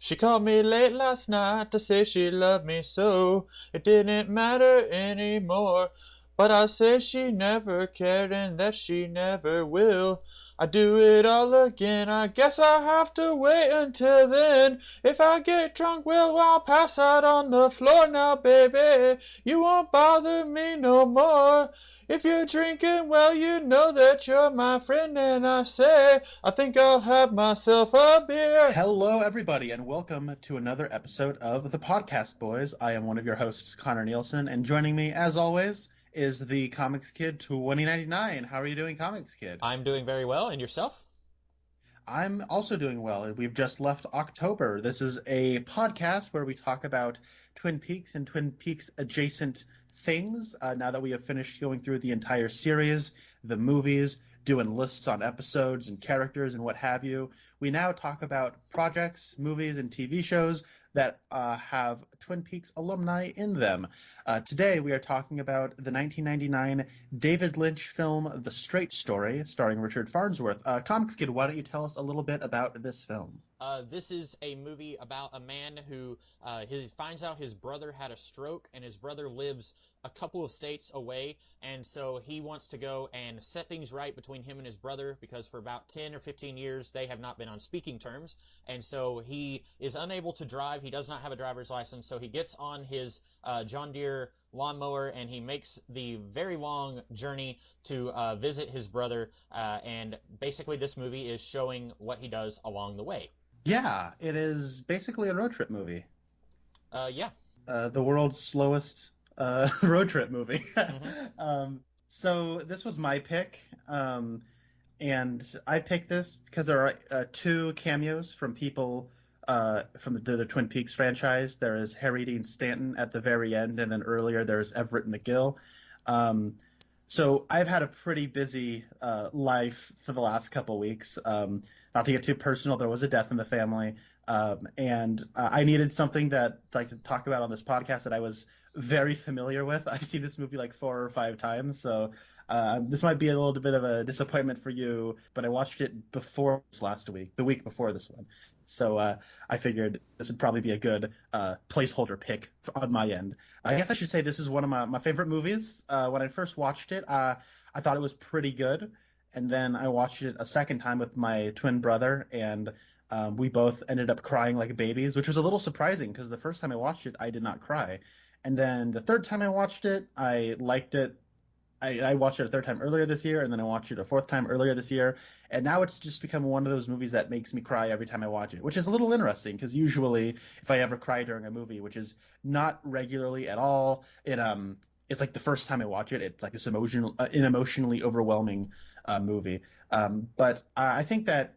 She called me late last night to say she loved me so. It didn't matter anymore. But I say she never cared and that she never will. I do it all again. I guess I have to wait until then. If I get drunk, well, I'll pass out on the floor now, baby. You won't bother me no more. If you're drinking, well, you know that you're my friend, and I say, I think I'll have myself a beer. Hello, everybody, and welcome to another episode of The Podcast Boys. I am one of your hosts, Connor Nielsen, and joining me, as always, is the Comics Kid 2099. How are you doing, Comics Kid? I'm doing very well, and yourself? I'm also doing well. We've just left October. This is a podcast where we talk about Twin Peaks and Twin Peaks adjacent things. Now that we have finished going through the entire series, the movies, doing lists on episodes and characters and what have you, we now talk about projects, movies, and TV shows that have Twin Peaks alumni in them. Today we are talking about the 1999 David Lynch film The Straight Story, starring Richard Farnsworth. Comics Kid, why don't you tell us a little bit about this film? This is a movie about a man who he finds out his brother had a stroke, and his brother lives a couple of states away, and so he wants to go and set things right between him and his brother, because for about 10 or 15 years they have not been on speaking terms, and so he is unable to drive. He does not have a driver's license, so he gets on his John Deere lawnmower and he makes the very long journey to visit his brother, and basically this movie is showing what he does along the way. Yeah, it is basically a road trip movie. Yeah. The world's slowest road trip movie. Mm-hmm. So this was my pick, and I picked this because there are two cameos from people from the Twin Peaks franchise. There is Harry Dean Stanton at the very end, and then earlier there's Everett McGill. So I've had a pretty busy life for the last couple weeks. Not to get too personal, there was a death in the family, and I needed something that like to talk about on this podcast that I was very familiar with. I've seen this movie like 4 or 5 times, so this might be a little bit of a disappointment for you, but I watched it before this last week, the week before this one. So I figured this would probably be a good placeholder pick on my end. I guess I should say this is one of my favorite movies. When I first watched it, I thought it was pretty good. And then I watched it a second time with my twin brother, and we both ended up crying like babies, which was a little surprising because the first time I watched it, I did not cry. And then the third time I watched it, I liked it. I watched it a third time earlier this year, and then I watched it a fourth time earlier this year, and now it's just become one of those movies that makes me cry every time I watch it, which is a little interesting because usually if I ever cry during a movie, which is not regularly at all, it's like the first time I watch it, it's like this an emotionally overwhelming movie. But I think that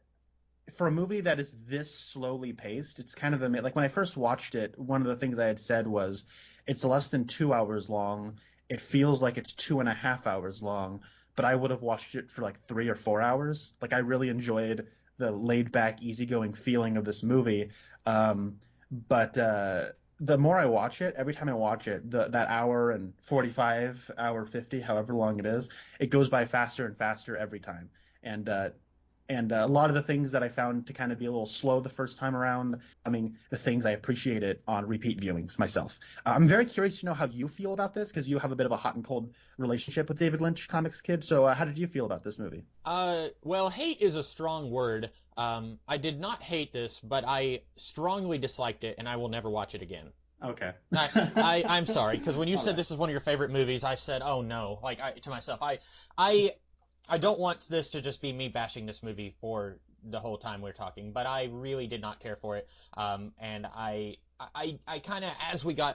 for a movie that is this slowly paced, it's kind of like when I first watched it, one of the things I had said was it's less than 2 hours long. It feels like it's 2.5 hours long, but I would have watched it for like 3 or 4 hours. Like I really enjoyed the laid back, easygoing feeling of this movie. But the more I watch it, every time I watch it, that hour and 45, hour 50, however long it is, it goes by faster and faster every time. And a lot of the things that I found to kind of be a little slow the first time around, I mean, the things I appreciated on repeat viewings myself. I'm very curious to know how you feel about this because you have a bit of a hot and cold relationship with David Lynch, Comics Kid. So how did you feel about this movie? Well, hate is a strong word. I did not hate this, but I strongly disliked it, and I will never watch it again. Okay. I'm sorry, because when you said right. This is one of your favorite movies, I said, oh no, to myself, I don't want this to just be me bashing this movie for the whole time we're talking, but I really did not care for it. And I kind of,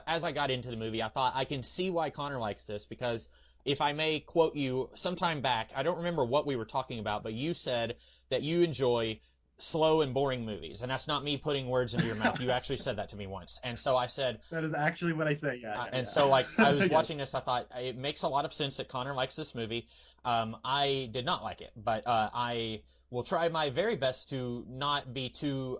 as I got into the movie, I thought I can see why Connor likes this, because if I may quote you, sometime back, I don't remember what we were talking about, but you said that you enjoy slow and boring movies, and that's not me putting words into your mouth. You actually said that to me once, and so I said that is actually what I say. Yeah. So like I was watching this, I thought it makes a lot of sense that Connor likes this movie. I did not like it, but I will try my very best to not be too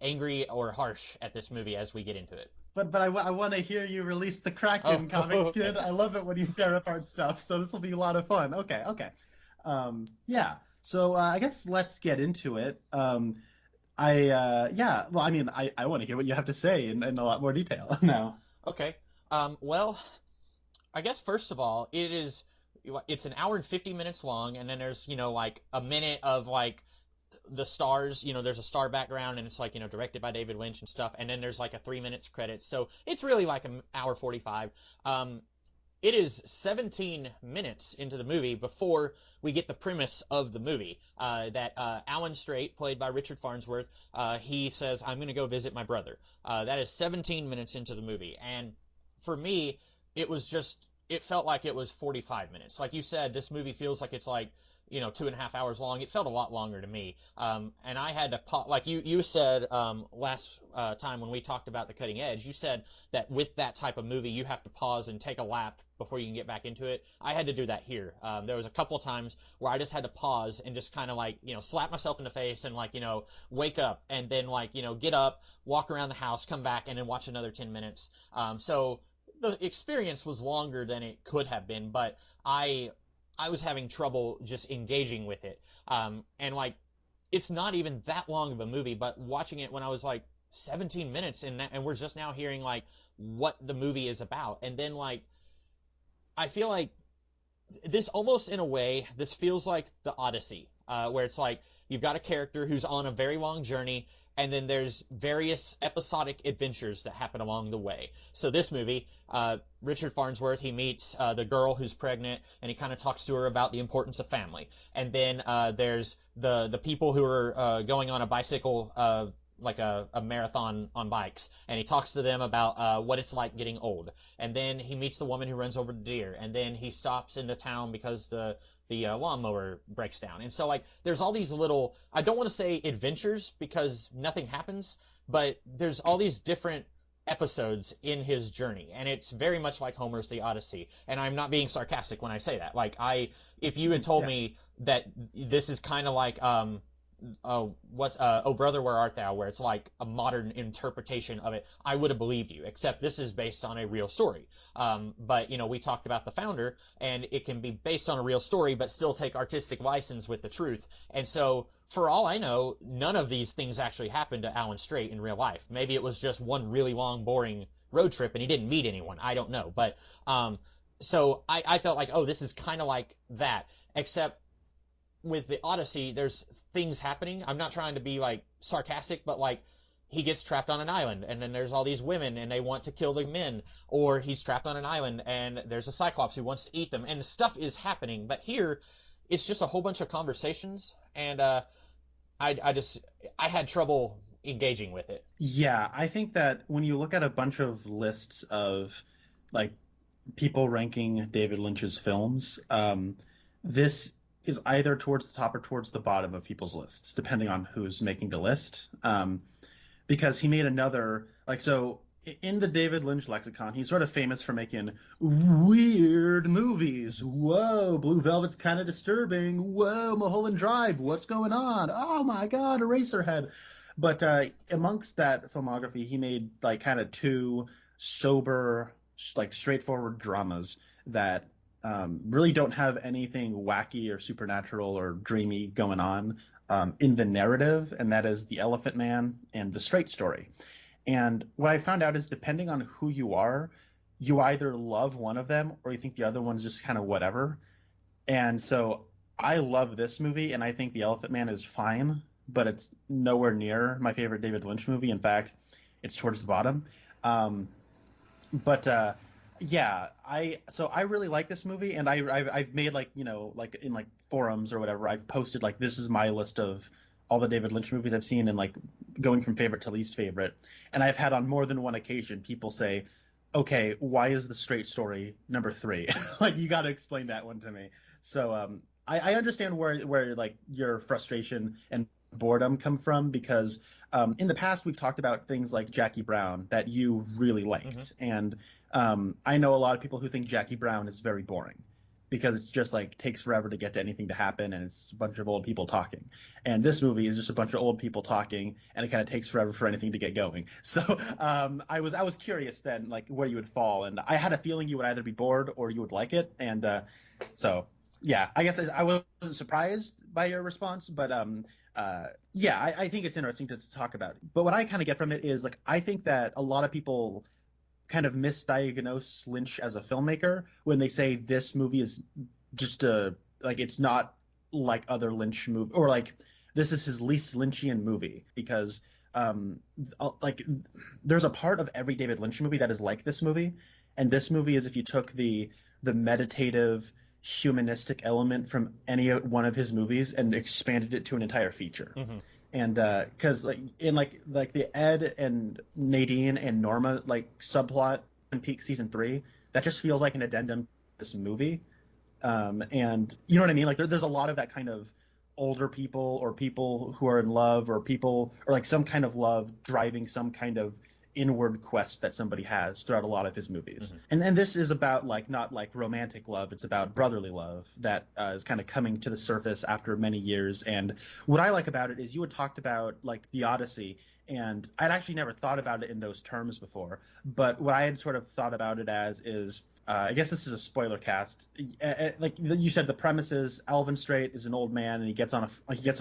angry or harsh at this movie as we get into it. But I want to hear you release the Kraken, Comics Kid. I love it when you tear apart stuff, so this will be a lot of fun. Okay. Yeah. So I guess let's get into it. Yeah, well, I mean, I want to hear what you have to say in a lot more detail now. Okay. Well, I guess first of all, it's an hour and 50 minutes long, and then there's like a minute of like the stars. There's a star background, and it's like directed by David Lynch and stuff, and then there's like a 3 minutes credits, so it's really like an hour 45. It is 17 minutes into the movie before we get the premise of the movie. That Alan Strait, played by Richard Farnsworth, he says, "I'm going to go visit my brother." That is 17 minutes into the movie, and for me, it felt like it was 45 minutes. Like you said, this movie feels like it's like 2.5 hours long. It felt a lot longer to me. And I had to like you said last time when we talked about The Cutting Edge. You said that with that type of movie, you have to pause and take a lap before you can get back into it. I had to do that here. There was a couple of times where I just had to pause and just kind of like slap myself in the face and like wake up and then like get up, walk around the house, come back, and then watch another 10 minutes. So the experience was longer than it could have been, but I was having trouble just engaging with it. And like, it's not even that long of a movie, but watching it when I was like 17 minutes and we're just now hearing like what the movie is about. And then like, I feel like this almost in a way, this feels like the Odyssey, where it's like you've got a character who's on a very long journey, and then there's various episodic adventures that happen along the way. So this movie, Richard Farnsworth, he meets the girl who's pregnant, and he kind of talks to her about the importance of family. And then there's the people who are going on a bicycle, like a marathon on bikes, and he talks to them about what it's like getting old. And then he meets the woman who runs over the deer, and then he stops in the town because the lawnmower breaks down. And so like there's all these little, I don't want to say adventures because nothing happens, but there's all these different episodes in his journey, and it's very much like Homer's The Odyssey. And I'm not being sarcastic when I say that. Like if you had told Yeah. me that this is kind of like Oh Brother Where Art Thou, where it's like a modern interpretation of it, I would have believed you. Except this is based on a real story. But we talked about The Founder, and it can be based on a real story, but still take artistic license with the truth. And so, for all I know, none of these things actually happened to Alan Strait in real life. Maybe it was just one really long, boring road trip, and he didn't meet anyone. I don't know, but so I felt like, oh, this is kind of like that, except with the Odyssey, there's things happening. I'm not trying to be like sarcastic, but like he gets trapped on an island, and then there's all these women, and they want to kill the men, or he's trapped on an island, and there's a Cyclops who wants to eat them, and stuff is happening. But here, it's just a whole bunch of conversations, and I just I had trouble engaging with it. Yeah, I think that when you look at a bunch of lists of like people ranking David Lynch's films, this is either towards the top or towards the bottom of people's lists, depending on who's making the list. Because he made another so in the David Lynch lexicon, he's sort of famous for making weird movies. Whoa, Blue Velvet's kind of disturbing. Whoa, Mulholland Drive, what's going on? Oh my God, Eraserhead. But amongst that filmography, he made like kind of two sober, like straightforward dramas that really don't have anything wacky or supernatural or dreamy going on in the narrative, and that is The Elephant Man and The Straight Story. And what I found out is depending on who you are, you either love one of them or you think the other one's just kind of whatever. And so I love this movie, and I think The Elephant Man is fine, but it's nowhere near my favorite David Lynch movie. In fact, it's towards the bottom. Um, but yeah, I really like this movie, and I've made like like in like forums or whatever, I've posted like this is my list of all the David Lynch movies I've seen and like going from favorite to least favorite. And I've had on more than one occasion people say, okay, why is The Straight Story number 3? Like you got to explain that one to me. So I understand where like your frustration and boredom come from, because in the past we've talked about things like Jackie Brown that you really Hmm. liked, and I know a lot of people who think Jackie Brown is very boring because it's just like takes forever to get to anything to happen, and it's a bunch of old people talking. And this movie is just a bunch of old people talking, and it kind of takes forever for anything to get going. So I was curious then like where you would fall, and I had a feeling you would either be bored or you would like it, and so yeah, I guess I wasn't surprised by your response, but Yeah, I think it's interesting to talk about. But what I kind of get from it is like I think that a lot of people kind of misdiagnose Lynch as a filmmaker when they say this movie is just a like it's not like other Lynch movie or like this is his least Lynchian movie because like there's a part of every David Lynch movie that is like this movie, and this movie is if you took the meditative humanistic element from any one of his movies and expanded it to an entire feature. Mm-hmm. And because like in like the Ed and Nadine and Norma like subplot in Peak season 3, that just feels like an addendum to this movie. And you know what I mean? Like there's a lot of that kind of older people or people who are in love or people or like some kind of love driving some kind of inward quest that somebody has throughout a lot of his movies. Mm-hmm. And this is about like not like romantic love, it's about brotherly love that is kind of coming to the surface after many years. And what I like about it is you had talked about like the Odyssey, and I'd actually never thought about it in those terms before, but what I had sort of thought about it as is I guess this is a spoiler cast. Like you said, the premise is Alvin Strait is an old man and he gets on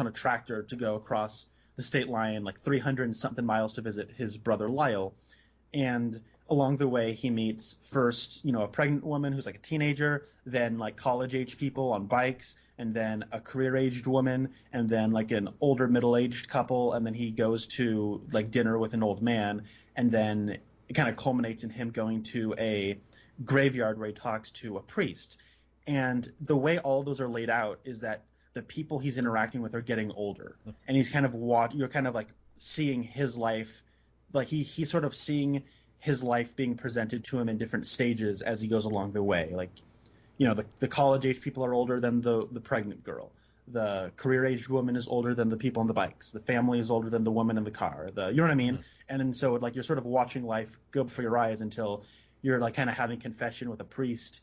a tractor to go across the state line like 300 and something miles to visit his brother Lyle. And along the way he meets first, a pregnant woman who's like a teenager, then like college age people on bikes, and then a career aged woman, and then like an older middle-aged couple, and then he goes to like dinner with an old man, and then it kind of culminates in him going to a graveyard where he talks to a priest. And the way all of those are laid out is that the people he's interacting with are getting older, and he's kind of you're kind of like seeing his life, like he's sort of seeing his life being presented to him in different stages as he goes along the way. Like, the college age people are older than the pregnant girl. The career aged woman is older than the people on the bikes. The family is older than the woman in the car. You know what I mean? Mm-hmm. And then so like you're sort of watching life go before your eyes until you're like kind of having confession with a priest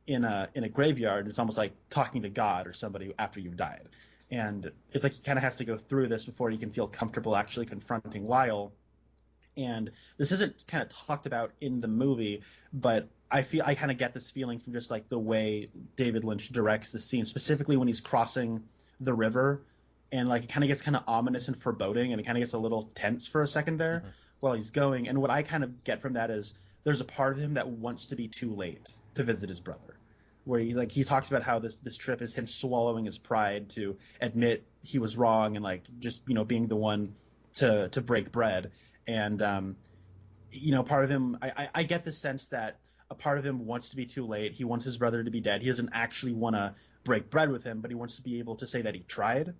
in a graveyard. It's almost like talking to God or somebody after you've died. And it's like he kind of has to go through this before he can feel comfortable actually confronting Lyle. And this isn't kind of talked about in the movie, but I kind of get this feeling from just like the way David Lynch directs the scene, specifically when he's crossing the river, and like it kind of gets kind of ominous and foreboding, and it kind of gets a little tense for a second there while he's going. And what I kind of get from that is there's a part of him that wants to be too late to visit his brother, where he talks about how this trip is him swallowing his pride to admit he was wrong and like just being the one to break bread. And part of him, I get the sense that a part of him wants to be too late. He wants his brother to be dead. He doesn't actually want to break bread with him, but he wants to be able to say that he tried.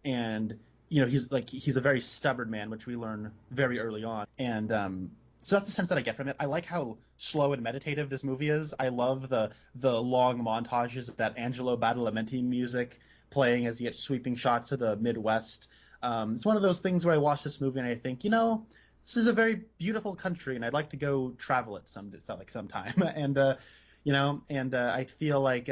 And he's a very stubborn man, which we learn very early on. And so that's the sense that I get from it. I like how slow and meditative this movie is. I love the long montages of that Angelo Badalamenti music playing as you get sweeping shots of the Midwest. It's one of those things where I watch this movie and I think, this is a very beautiful country and I'd like to go travel it sometime. And I feel like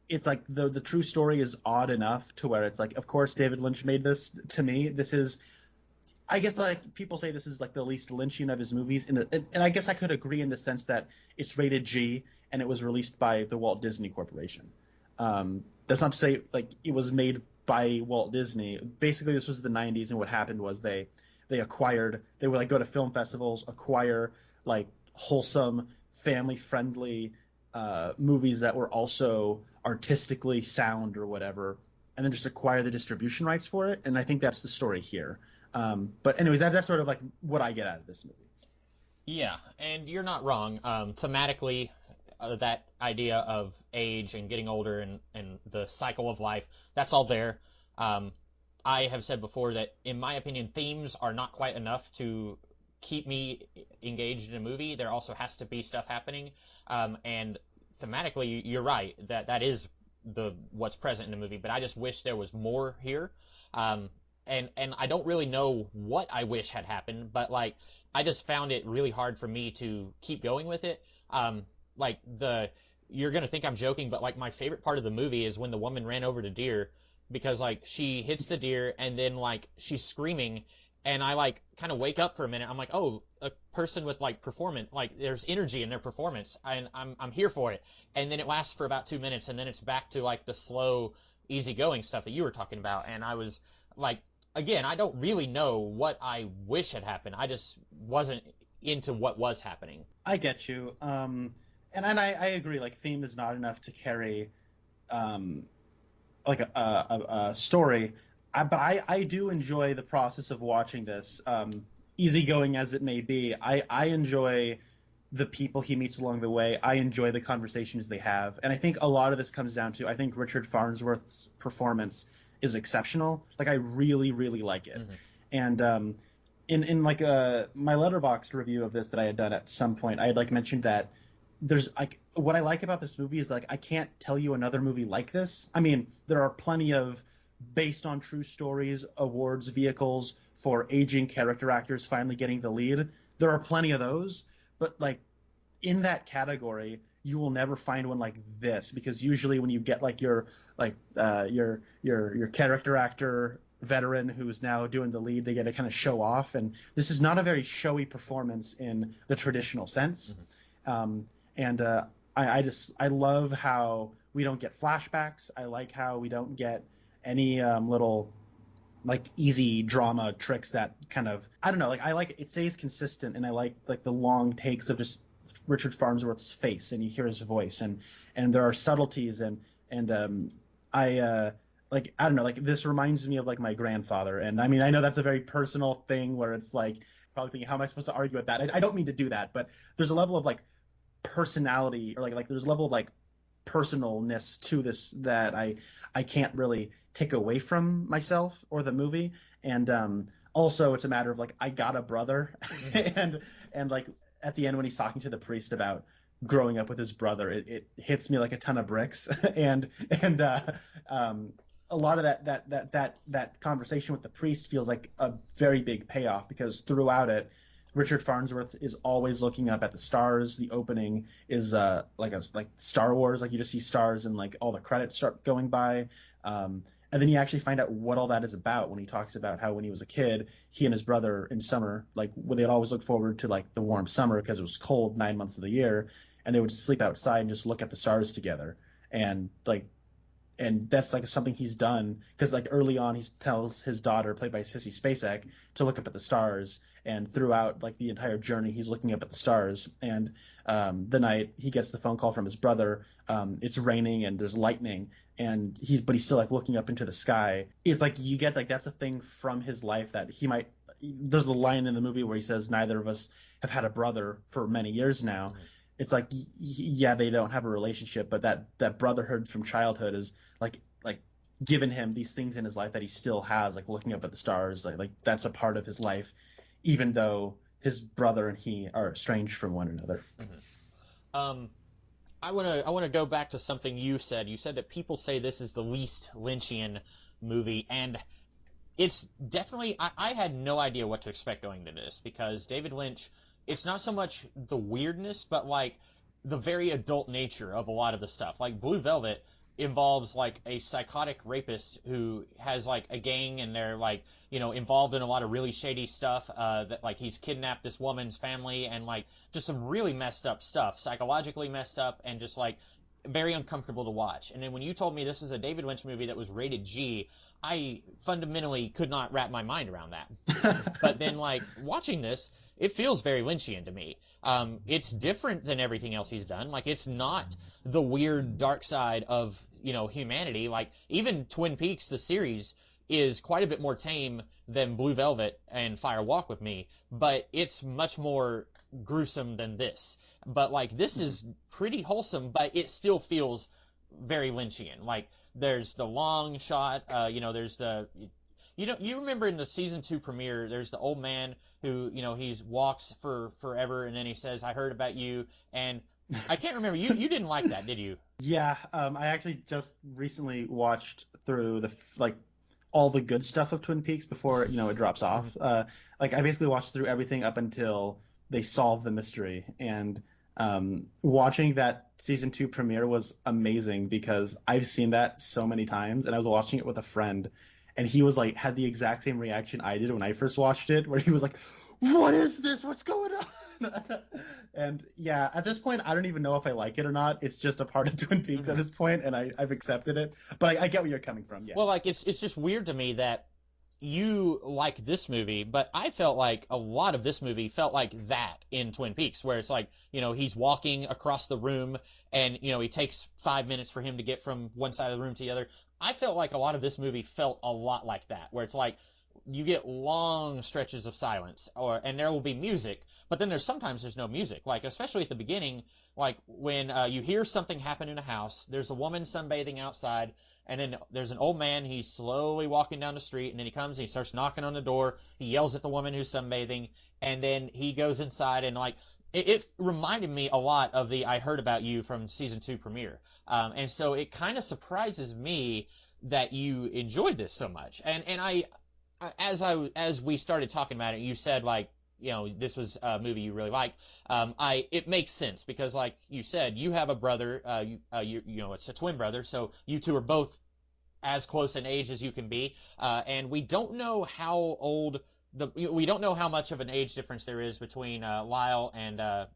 it's like the true story is odd enough to where it's like, of course David Lynch made this. To me, this is, I guess, like people say this is like the least Lynchian of his movies, and I guess I could agree in the sense that it's rated G and it was released by the Walt Disney Corporation. That's not to say like it was made by Walt Disney. Basically, this was the 90s, and what happened was they would like go to film festivals, acquire like wholesome, family-friendly movies that were also artistically sound or whatever, and then just acquire the distribution rights for it. And I think that's the story here. But anyways, that's sort of like what I get out of this movie. Yeah, and you're not wrong. Thematically, that idea of age and getting older and the cycle of life, that's all there. I have said before that, in my opinion, themes are not quite enough to keep me engaged in a movie. There also has to be stuff happening. And thematically, you're right, that is what's present in the movie, but I just wish there was more here. And I don't really know what I wish had happened, but like I just found it really hard for me to keep going with it. You're gonna think I'm joking, but like my favorite part of the movie is when the woman ran over the deer, because like she hits the deer and then like she's screaming, and I like kind of wake up for a minute. I'm like, oh, a person with like performance, like there's energy in their performance, and I'm here for it. And then it lasts for about 2 minutes, and then it's back to like the slow easygoing stuff that you were talking about, and I was like, again, I don't really know what I wish had happened. I just wasn't into what was happening. I get you. And I agree. Like, theme is not enough to carry um, like a story. But I do enjoy the process of watching this, easygoing as it may be. I enjoy the people he meets along the way. I enjoy the conversations they have, and I think a lot of this comes down to, I think Richard Farnsworth's performance is exceptional. Like, I really really like it. Mm-hmm. And in like my Letterboxd review of this that I had done at some point, I had like mentioned that there's like, what I like about this movie is like, I can't tell you another movie like this. I mean, there are plenty of based on true stories awards vehicles for aging character actors finally getting the lead. There are plenty of those, but like, in that category, you will never find one like this, because usually when you get like your character actor veteran who's now doing the lead, they get to kind of show off, and this is not a very showy performance in the traditional sense. Mm-hmm. I love how we don't get flashbacks. I like how we don't get any little like easy drama tricks that kind of, I don't know, like, I like it stays consistent, and I like the long takes of just Richard Farnsworth's face, and you hear his voice, and there are subtleties, and I like, I don't know, like, this reminds me of like my grandfather. And I mean, I know that's a very personal thing where it's like probably thinking, how am I supposed to argue with that? I don't mean to do that, but there's a level of like personality, or like there's a level of like personalness to this that I can't really take away from myself or the movie. And also it's a matter of like, I got a brother, and like at the end when he's talking to the priest about growing up with his brother, it hits me like a ton of bricks. and a lot of that conversation with the priest feels like a very big payoff, because throughout it, Richard Farnsworth is always looking up at the stars. The opening is like Star Wars, like you just see stars and like all the credits start going by. And then you actually find out what all that is about when he talks about how when he was a kid, he and his brother in summer, like they'd always look forward to like the warm summer because it was cold 9 months of the year, and they would sleep outside and just look at the stars together. And that's like something he's done, because like early on he tells his daughter, played by Sissy Spacek, to look up at the stars, and throughout like the entire journey he's looking up at the stars. And the night he gets the phone call from his brother, it's raining and there's lightning, and he's still like looking up into the sky. It's like you get like, that's a thing from his life that he might. There's a line in the movie where he says neither of us have had a brother for many years now. Mm-hmm. It's like, yeah, they don't have a relationship, but that brotherhood from childhood is like given him these things in his life that he still has, like looking up at the stars, like that's a part of his life, even though his brother and he are estranged from one another. Mm-hmm. I wanna go back to something you said. You said that people say this is the least Lynchian movie, and it's definitely, I had no idea what to expect going into this, because David Lynch, it's not so much the weirdness, but like the very adult nature of a lot of the stuff. Like Blue Velvet involves like a psychotic rapist who has like a gang, and they're like, you know, involved in a lot of really shady stuff, that like he's kidnapped this woman's family, and like just some really messed up stuff, psychologically messed up, and just like very uncomfortable to watch. And then when you told me this was a David Lynch movie that was rated G, I fundamentally could not wrap my mind around that. But then like watching this, it feels very Lynchian to me. It's different than everything else he's done. Like, it's not the weird dark side of, you know, humanity. Like, even Twin Peaks, the series, is quite a bit more tame than Blue Velvet and Fire Walk with Me, but it's much more gruesome than this. But like, this is pretty wholesome, but it still feels very Lynchian. Like, there's the long shot, you know, there's the, you remember in the season 2 premiere, there's the old man who, you know, he's walks for forever, and then he says, "I heard about you," and I can't remember, you didn't like that, did you? Yeah, I actually just recently watched through like all the good stuff of Twin Peaks before, you know, it drops off. Like, I basically watched through everything up until they solve the mystery, and watching that season 2 premiere was amazing, because I've seen that so many times, and I was watching it with a friend, and he was like, had the exact same reaction I did when I first watched it, where he was like, what is this? What's going on? And yeah, at this point, I don't even know if I like it or not. It's just a part of Twin Peaks at Mhm. this point, and I've accepted it. But I get where you're coming from. Yeah. Well, like it's just weird to me that you like this movie, but I felt like a lot of this movie felt like that in Twin Peaks, where it's like, he's walking across the room and, it takes 5 minutes for him to get from one side of the room to the other. I felt like a lot of this movie felt a lot like that, where it's like you get long stretches of silence and there will be music, but then there's no music. Like, especially at the beginning, like when you hear something happen in a house, there's a woman sunbathing outside, and then there's an old man. He's slowly walking down the street, and then he comes and he starts knocking on the door. He yells at the woman who's sunbathing, and then he goes inside. And like it reminded me a lot of the I Heard About You from season 2 premiere. And so it kind of surprises me that you enjoyed this so much. And as we started talking about it, you said like, this was a movie you really liked. It makes sense because, like you said, you have a brother. It's a twin brother, so you two are both as close in age as you can be. And we don't know how old we don't know how much of an age difference there is between Lyle and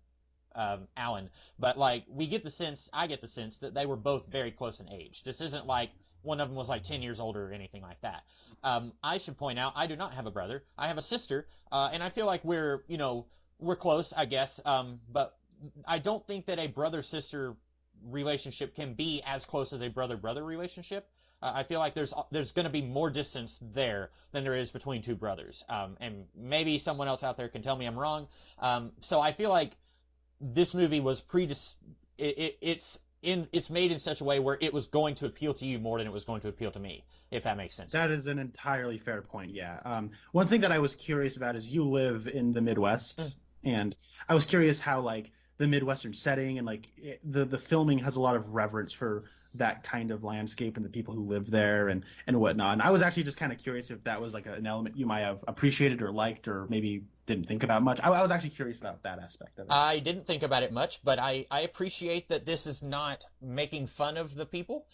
Alan, but like I get the sense that they were both very close in age. This isn't like one of them was like 10 years older or anything like that. I should point out I do not have a brother. I have a sister, and I feel like we're close, I guess. But I don't think that a brother-sister relationship can be as close as a brother-brother relationship. I feel like there's going to be more distance there than there is between two brothers. And maybe someone else out there can tell me I'm wrong. So I feel like this movie was it's made in such a way where it was going to appeal to you more than it was going to appeal to me, if that makes sense. That is an entirely fair point. Yeah. One thing that I was curious about is you live in the Midwest, and I was curious how like the Midwestern setting and like the filming has a lot of reverence for that kind of landscape and the people who live there and whatnot. And I was actually just kind of curious if that was like an element you might have appreciated or liked or maybe didn't think about much. I was actually curious about that aspect of it. I didn't think about it much, but I appreciate that this is not making fun of the people.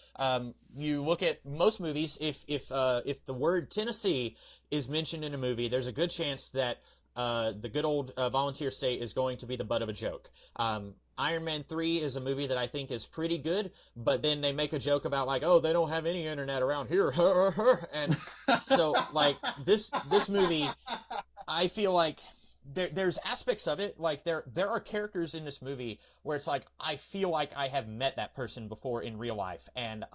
You look at most movies, if the word Tennessee is mentioned in a movie, there's a good chance that the good old volunteer state is going to be the butt of a joke. Iron Man 3 is a movie that I think is pretty good, but then they make a joke about like, oh, they don't have any internet around here, and so like this movie, I feel like there's aspects of it like there are characters in this movie where it's like I feel like I have met that person before in real life, and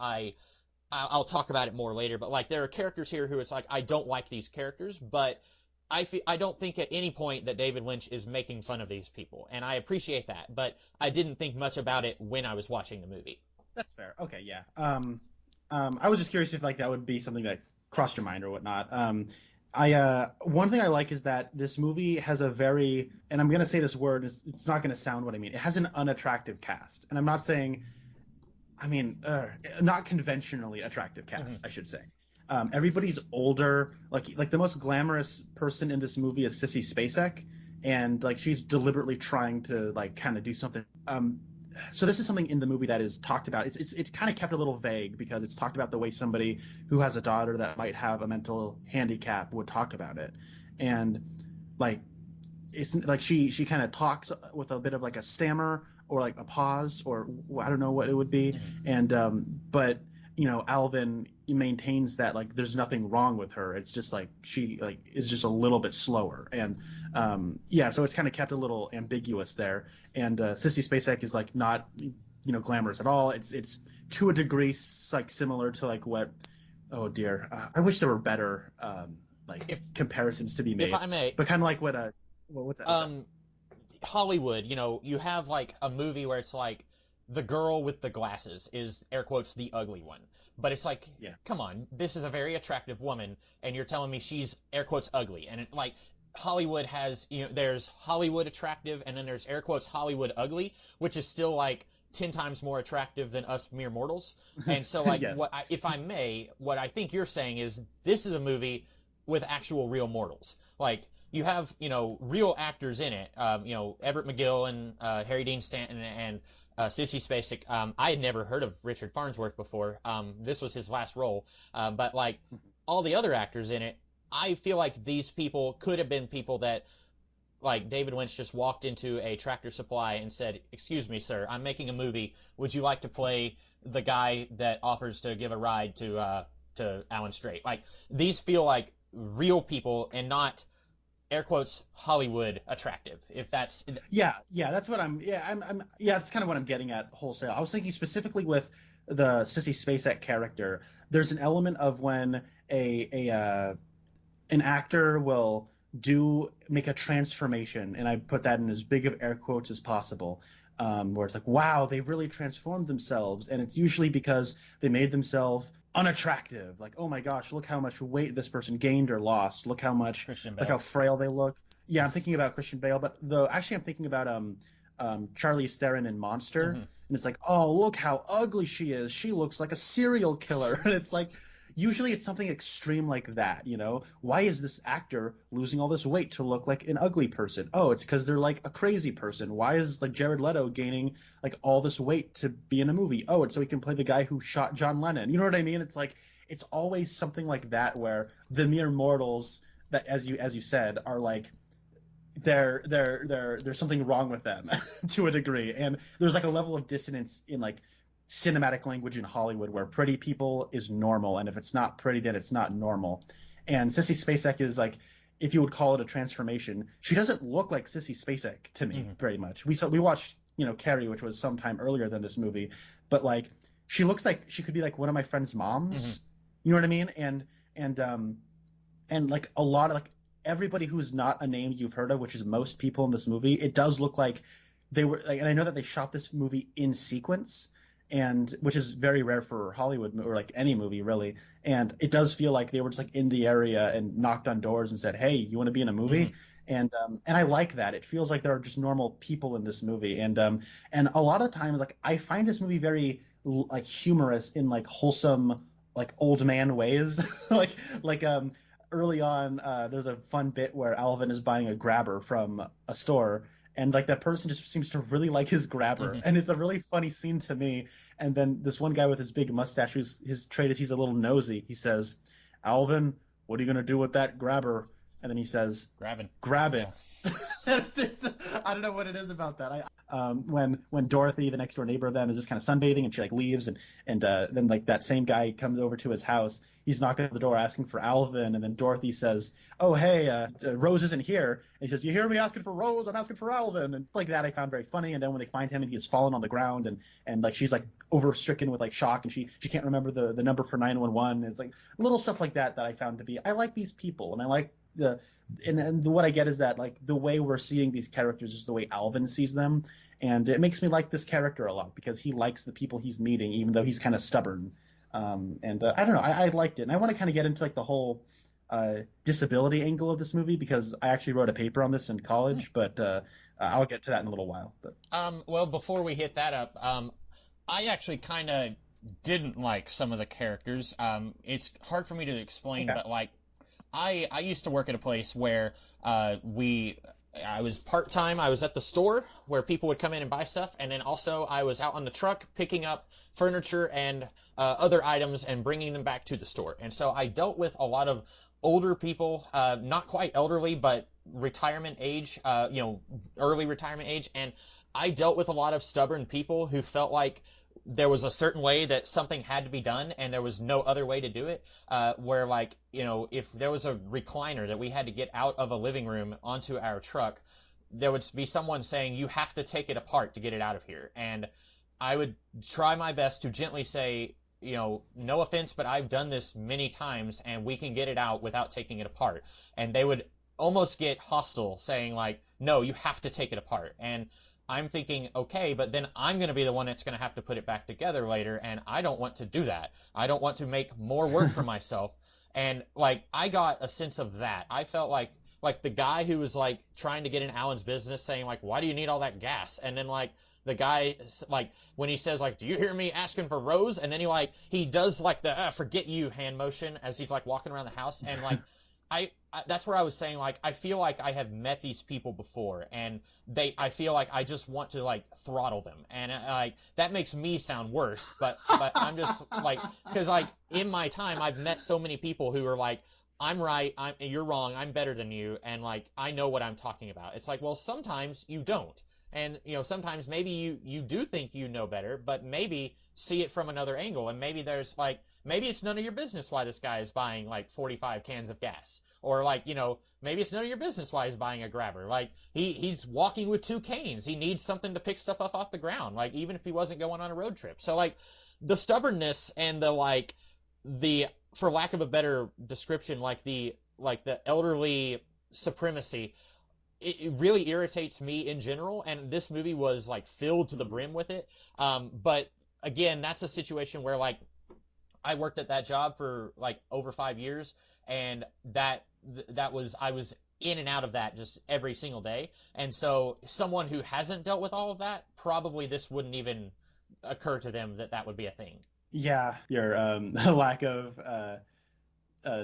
I'll talk about it more later, but like there are characters here who it's like I don't like these characters, but I don't think at any point that David Lynch is making fun of these people, and I appreciate that, but I didn't think much about it when I was watching the movie. That's fair. Okay, yeah. I was just curious if like that would be something that crossed your mind or whatnot. One thing I like is that this movie has a very, and I'm gonna say this word, it's not gonna sound what I mean. It has an unattractive cast, and I'm not saying, not conventionally attractive cast, I should say. Everybody's older. Like the most glamorous person in this movie is Sissy Spacek, and like she's deliberately trying to like kind of do something. So this is something in the movie that is talked about. It's kind of kept a little vague because it's talked about the way somebody who has a daughter that might have a mental handicap would talk about it, and like it's like she kind of talks with a bit of like a stammer or like a pause or I don't know what it would be, and but Alvin maintains that like there's nothing wrong with her. It's just like she like is just a little bit slower, and so it's kind of kept a little ambiguous there. And Sissy Spacek is like not glamorous at all. It's to a degree like similar to like what I wish there were better comparisons to be made. If I may, but kind of like what's that? Hollywood, you have like a movie where it's like the girl with the glasses is air quotes the ugly one, but it's like, come on, this is a very attractive woman and you're telling me she's air quotes ugly. And like Hollywood has, there's Hollywood attractive and then there's air quotes Hollywood ugly, which is still like 10 times more attractive than us mere mortals. And so like yes. If I may, what I think you're saying is this is a movie with actual real mortals. Like you have, real actors in it, Everett McGill and Harry Dean Stanton and Sissy Spacek. I had never heard of Richard Farnsworth before. This was his last role. But like all the other actors in it, I feel like these people could have been people that like David Lynch just walked into a Tractor Supply and said, "Excuse me, sir, I'm making a movie. Would you like to play the guy that offers to give a ride to Alan Strait?" Like these feel like real people and not air quotes Hollywood attractive. If that's Yeah, that's what yeah, that's kind of what I'm getting at wholesale. I was thinking specifically with the Sissy Spacek character. There's an element of when an actor will make a transformation, and I put that in as big of air quotes as possible, where it's like, wow, they really transformed themselves, and it's usually because they made themselves unattractive. Like, oh my gosh, look how much weight this person gained or lost. Look how frail they look. Yeah, I'm thinking about Christian Bale, but actually I'm thinking about Charlize Theron in Monster, and it's like, oh, look how ugly she is. She looks like a serial killer, and it's like, usually it's something extreme like that, you know? Why is this actor losing all this weight to look like an ugly person? Oh, it's because they're like a crazy person. Why is like Jared Leto gaining like all this weight to be in a movie? Oh, it's so he can play the guy who shot John Lennon. You know what I mean? It's like it's always something like that where the mere mortals that, as you said, are like there's something wrong with them to a degree, and there's like a level of dissonance in like cinematic language in Hollywood where pretty people is normal, and if it's not pretty, then it's not normal. And Sissy Spacek is like, if you would call it a transformation, she doesn't look like Sissy Spacek to me very much. We watched Carrie, which was sometime earlier than this movie, but like she looks like she could be like one of my friend's moms. You know what I mean? And like a lot of like everybody who's not a name you've heard of, which is most people in this movie, it does look like they were like, and I know that they shot this movie in sequence, and which is very rare for Hollywood or like any movie really. And it does feel like they were just like in the area and knocked on doors and said, "Hey, you want to be in a movie?" And I like that. It feels like there are just normal people in this movie. And a lot of times, like I find this movie very like humorous in like wholesome like old man ways. like early on, there's a fun bit where Alvin is buying a grabber from a store, and like that person just seems to really like his grabber, and it's a really funny scene to me. And then this one guy with his big mustache, his trait is he's a little nosy. He says, "Alvin, what are you gonna do with that grabber?" And then he says, "Grab it." I don't know what it is about that. When Dorothy, the next door neighbor of them, is just kind of sunbathing, and she like leaves, and then like that same guy comes over to his house. He's knocking at the door asking for Alvin, and then Dorothy says, "Oh hey, Rose isn't here." And he says, "You hear me asking for Rose? I'm asking for Alvin." And like that I found very funny. And then when they find him and he's fallen on the ground, and like she's like overstricken with like shock, and she can't remember the number for 911. It's like little stuff like that I found to be, I like these people, and I like what I get is that like the way we're seeing these characters is the way Alvin sees them, and it makes me like this character a lot because he likes the people he's meeting, even though he's kind of stubborn. I don't know, I liked it, and I want to kind of get into like the whole disability angle of this movie because I actually wrote a paper on this in college, but I'll get to that in a little while. But well, before we hit that up, I actually kind of didn't like some of the characters. It's hard for me to explain, but like I used to work at a place where I was part-time. I was at the store where people would come in and buy stuff, and then also I was out on the truck picking up furniture and other items and bringing them back to the store. And so I dealt with a lot of older people, not quite elderly, but retirement age, early retirement age, and I dealt with a lot of stubborn people who felt like there was a certain way that something had to be done and there was no other way to do it, where like, if there was a recliner that we had to get out of a living room onto our truck, there would be someone saying, "You have to take it apart to get it out of here." And I would try my best to gently say, no offense, but I've done this many times and we can get it out without taking it apart. And they would almost get hostile saying like, "No, you have to take it apart." And I'm thinking, okay, but then I'm going to be the one that's going to have to put it back together later, and I don't want to do that. I don't want to make more work for myself. And like I got a sense of that. I felt like the guy who was like trying to get in Alan's business saying like, "Why do you need all that gas?" And then like the guy like when he says like, "Do you hear me asking for Rose?" And then he does like the "forget you" hand motion as he's like walking around the house, and like that's where I was saying like I feel like I have met these people before, and I feel like I just want to like throttle them, and like that makes me sound worse, but I'm just like, because like in my time I've met so many people who are like, I'm right, you're wrong, I'm better than you, and like I know what I'm talking about. It's like, well, sometimes you don't. And sometimes maybe you do think you know better, but maybe see it from another angle, and maybe there's like maybe it's none of your business why this guy is buying like 45 cans of gas. Or like, maybe it's none of your business why he's buying a grabber. Like he's walking with two canes. He needs something to pick stuff up off the ground, like even if he wasn't going on a road trip. So like the stubbornness and the for lack of a better description, like the elderly supremacy, it really irritates me in general, and this movie was like filled to the brim with it. But again, that's a situation where like I worked at that job for like over 5 years, and that was I was in and out of that just every single day. And so someone who hasn't dealt with all of that, probably this wouldn't even occur to them that that would be a thing. Yeah, your lack of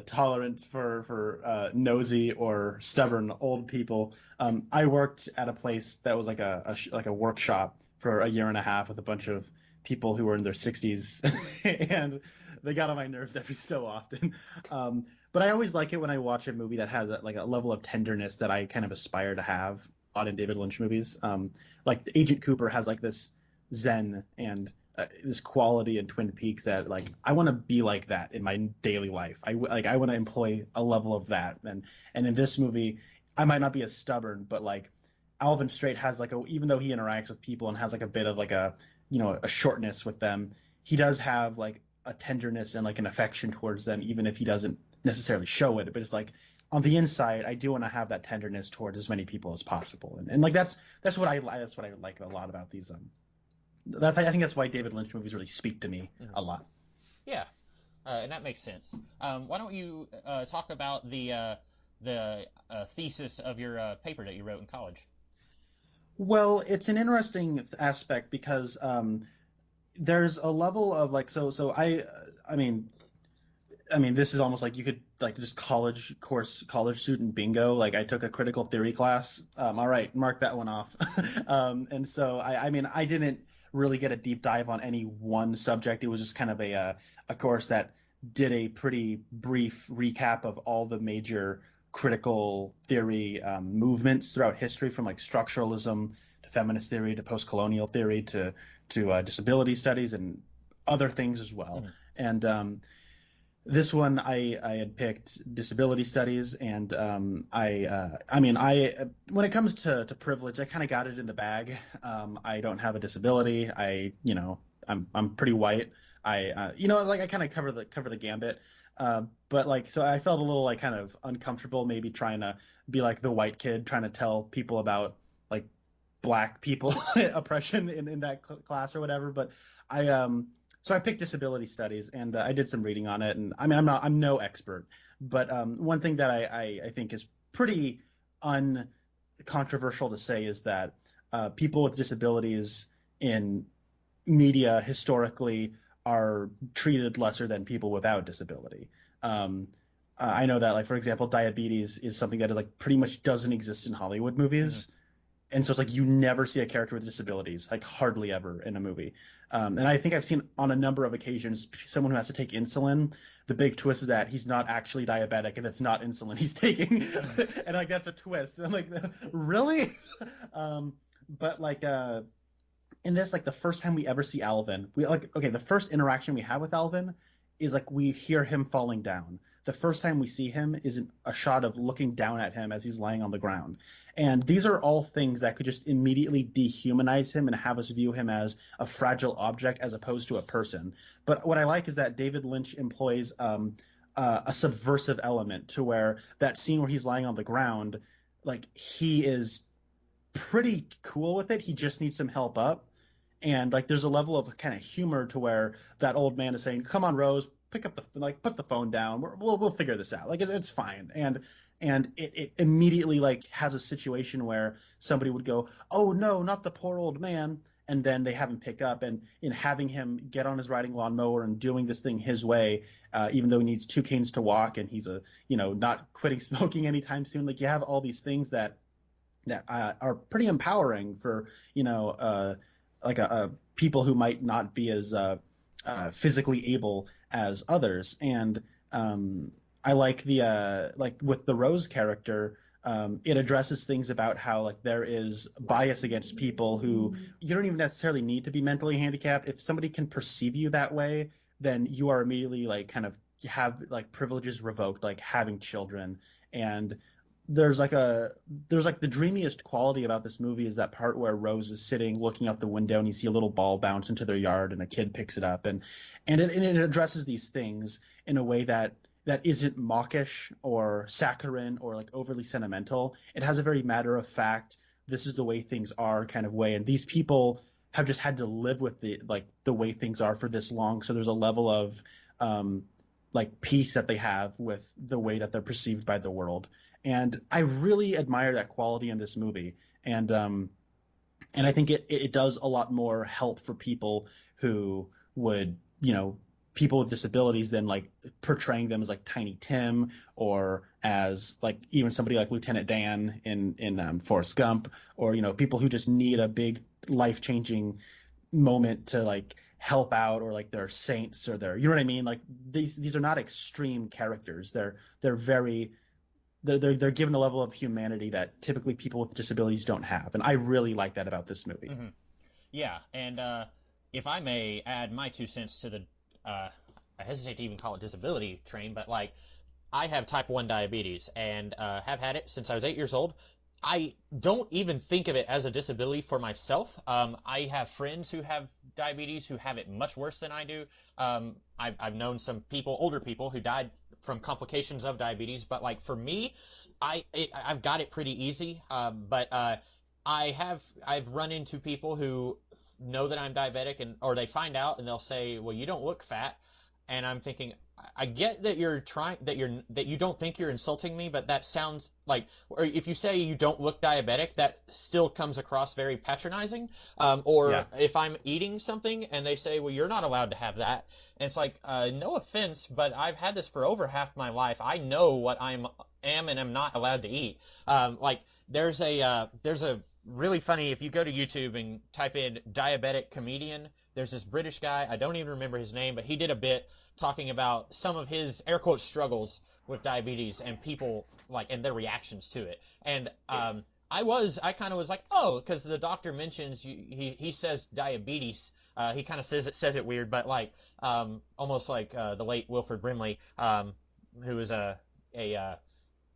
tolerance for nosy or stubborn old people. I worked at a place that was like like a workshop for a year and a half with a bunch of people who were in their 60s, and they got on my nerves every so often. But I always like it when I watch a movie that has like a level of tenderness that I kind of aspire to have on in David Lynch movies. Like Agent Cooper has like this zen and this quality in Twin Peaks that like I want to be like that in my daily life. I want to employ a level of that, and in this movie, I might not be as stubborn, but like Alvin Straight has like even though he interacts with people and has like a bit of like a shortness with them, he does have like a tenderness and like an affection towards them, even if he doesn't necessarily show it. But it's like on the inside, I do want to have that tenderness towards as many people as possible, and like that's what I like a lot about these I think that's why David Lynch movies really speak to me a lot. Yeah, and that makes sense. Why don't you talk about the thesis of your paper that you wrote in college? Well, it's an interesting aspect because there's a level of like I mean this is almost like you could like just college student bingo. Like I took a critical theory class. All right, mark that one off. And so I mean I didn't really get a deep dive on any one subject. It was just kind of a course that did a pretty brief recap of all the major critical theory movements throughout history, from like structuralism to feminist theory to post-colonial theory to disability studies and other things as well. Mhm. And this one I had picked disability studies, and I mean I when it comes to privilege, I kind of got it in the bag. I don't have a disability. I'm pretty white. I kind of cover the gambit. But like so I felt a little like kind of uncomfortable maybe trying to be like the white kid trying to tell people about like black people oppression in that class or whatever. But so I picked disability studies, and I did some reading on it. And I mean, I'm no expert, but one thing that I think is pretty uncontroversial to say is that people with disabilities in media historically are treated lesser than people without disability. Um, I know that, like for example, diabetes is something that is like pretty much doesn't exist in Hollywood movies. Mhm. And so it's like you never see a character with disabilities, like hardly ever in a movie. And I think I've seen on a number of occasions someone who has to take insulin. The big twist is that he's not actually diabetic and it's not insulin he's taking, and like that's a twist. And I'm like, really? But like in this, like the first time we ever see Alvin, we like okay, the first interaction we have with Alvin is like we hear him falling down. The first time we see him is a shot of looking down at him as he's laying on the ground. And these are all things that could just immediately dehumanize him and have us view him as a fragile object as opposed to a person. But what I like is that David Lynch employs a subversive element to where that scene where he's lying on the ground, like he is pretty cool with it. He just needs some help up. And like there's a level of kind of humor to where that old man is saying, "Come on, Rose, pick up put the phone down. We'll figure this out. Like it's fine." And it immediately like has a situation where somebody would go, "Oh no, not the poor old man," and then they have him pick up, and in having him get on his riding lawnmower and doing this thing his way, even though he needs two canes to walk, and he's not quitting smoking anytime soon. Like you have all these things that are pretty empowering for like a people who might not be as physically able as others. And I like the like with the Rose character. It addresses things about how like there is bias against people who you don't even necessarily need to be mentally handicapped. If somebody can perceive you that way, then you are immediately like kind of have like privileges revoked, like having children. And there's like the dreamiest quality about this movie is that part where Rose is sitting looking out the window and you see a little ball bounce into their yard and a kid picks it up, and it addresses these things in a way that isn't mawkish or saccharine or like overly sentimental. It has a very matter of fact, this is the way things are kind of way, and these people have just had to live with the way things are for this long. So there's a level of like peace that they have with the way that they're perceived by the world, and I really admire that quality in this movie. And I think it does a lot more help for people who would, people with disabilities than like portraying them as like Tiny Tim or as like even somebody like Lieutenant Dan in Forrest Gump, or people who just need a big life changing moment to like help out, or like they're saints, or they're, what I mean, like these are not extreme characters. They're very they're given a level of humanity that typically people with disabilities don't have, and I really like that about this movie. Mm-hmm. Yeah, and if I may add my 2 cents to the, I hesitate to even call it disability train, but like I have type 1 diabetes and have had it since I was 8 years old. I don't even think of it as a disability for myself. I have friends who have diabetes who have it much worse than I do. I've known some people, older people, who died from complications of diabetes, but like for me, I've got it pretty easy. But I've run into people who know that I'm diabetic, or they find out and they'll say, "Well, you don't look fat," and I'm thinking, I get that that you don't think you're insulting me, but that sounds like, or if you say you don't look diabetic, that still comes across very patronizing. Or Yeah. if I'm eating something and they say, well, you're not allowed to have that, and it's like, no offense, but I've had this for over half my life. I know what am and am not allowed to eat. Like there's a really funny, if you go to YouTube and type in diabetic comedian, there's this British guy, I don't even remember his name, but he did a bit talking about some of his air quote struggles with diabetes and people like and their reactions to it. And I kind of was like, oh, because the doctor mentions he says diabetes. He kind of says it weird, but like almost like the late Wilford Brimley, who is a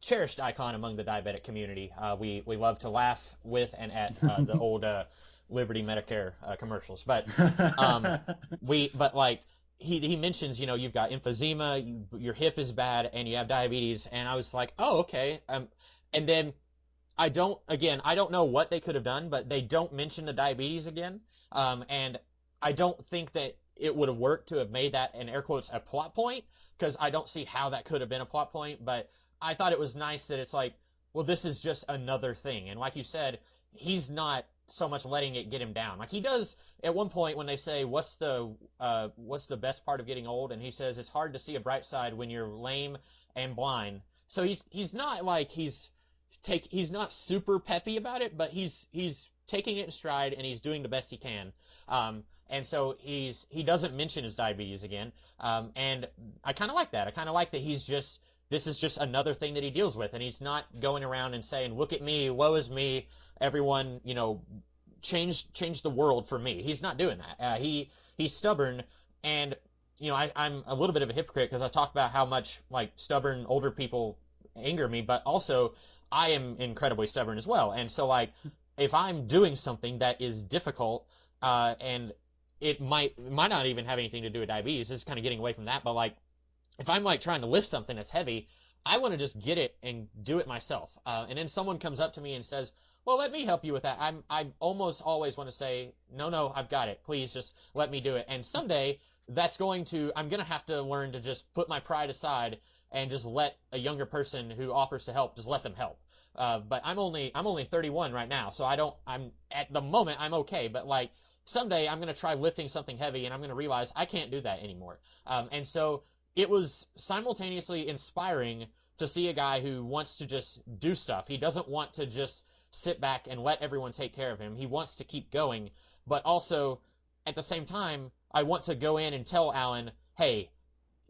cherished icon among the diabetic community. We love to laugh with and at the old Liberty Medicare commercials, but but like he mentions, you've got emphysema, your hip is bad, and you have diabetes, and I was like, oh, okay. And then I don't know what they could have done, but they don't mention the diabetes again. And I don't think that it would have worked to have made that, in air quotes, a plot point, because I don't see how that could have been a plot point. But I thought it was nice that it's like, well, this is just another thing. And like you said, he's not so much letting it get him down. Like he does at one point when they say, what's the best part of getting old? And he says, it's hard to see a bright side when you're lame and blind. So he's not like he's not super peppy about it, but he's taking it in stride and he's doing the best he can. And so he doesn't mention his diabetes again. And I kind of like that. I kind of like that this is just another thing that he deals with, and he's not going around and saying, look at me, woe is me, everyone, change the world for me. He's not doing that. He's stubborn, and I'm a little bit of a hypocrite because I talk about how much like stubborn older people anger me, but also I am incredibly stubborn as well. And so like if I'm doing something that is difficult, and it might not even have anything to do with diabetes, it's kind of getting away from that, but like if I'm like trying to lift something that's heavy, I want to just get it and do it myself. And then someone comes up to me and says, well, let me help you with that. I almost always want to say, no, I've got it. Please just let me do it. And someday I'm going to have to learn to just put my pride aside and just let a younger person who offers to help, just let them help. But I'm only 31 right now, so I'm at the moment I'm okay. But like someday I'm going to try lifting something heavy and I'm going to realize I can't do that anymore. And so it was simultaneously inspiring to see a guy who wants to just do stuff. He doesn't want to just sit back and let everyone take care of him. He wants to keep going, but also at the same time, I want to go in and tell Alan, hey,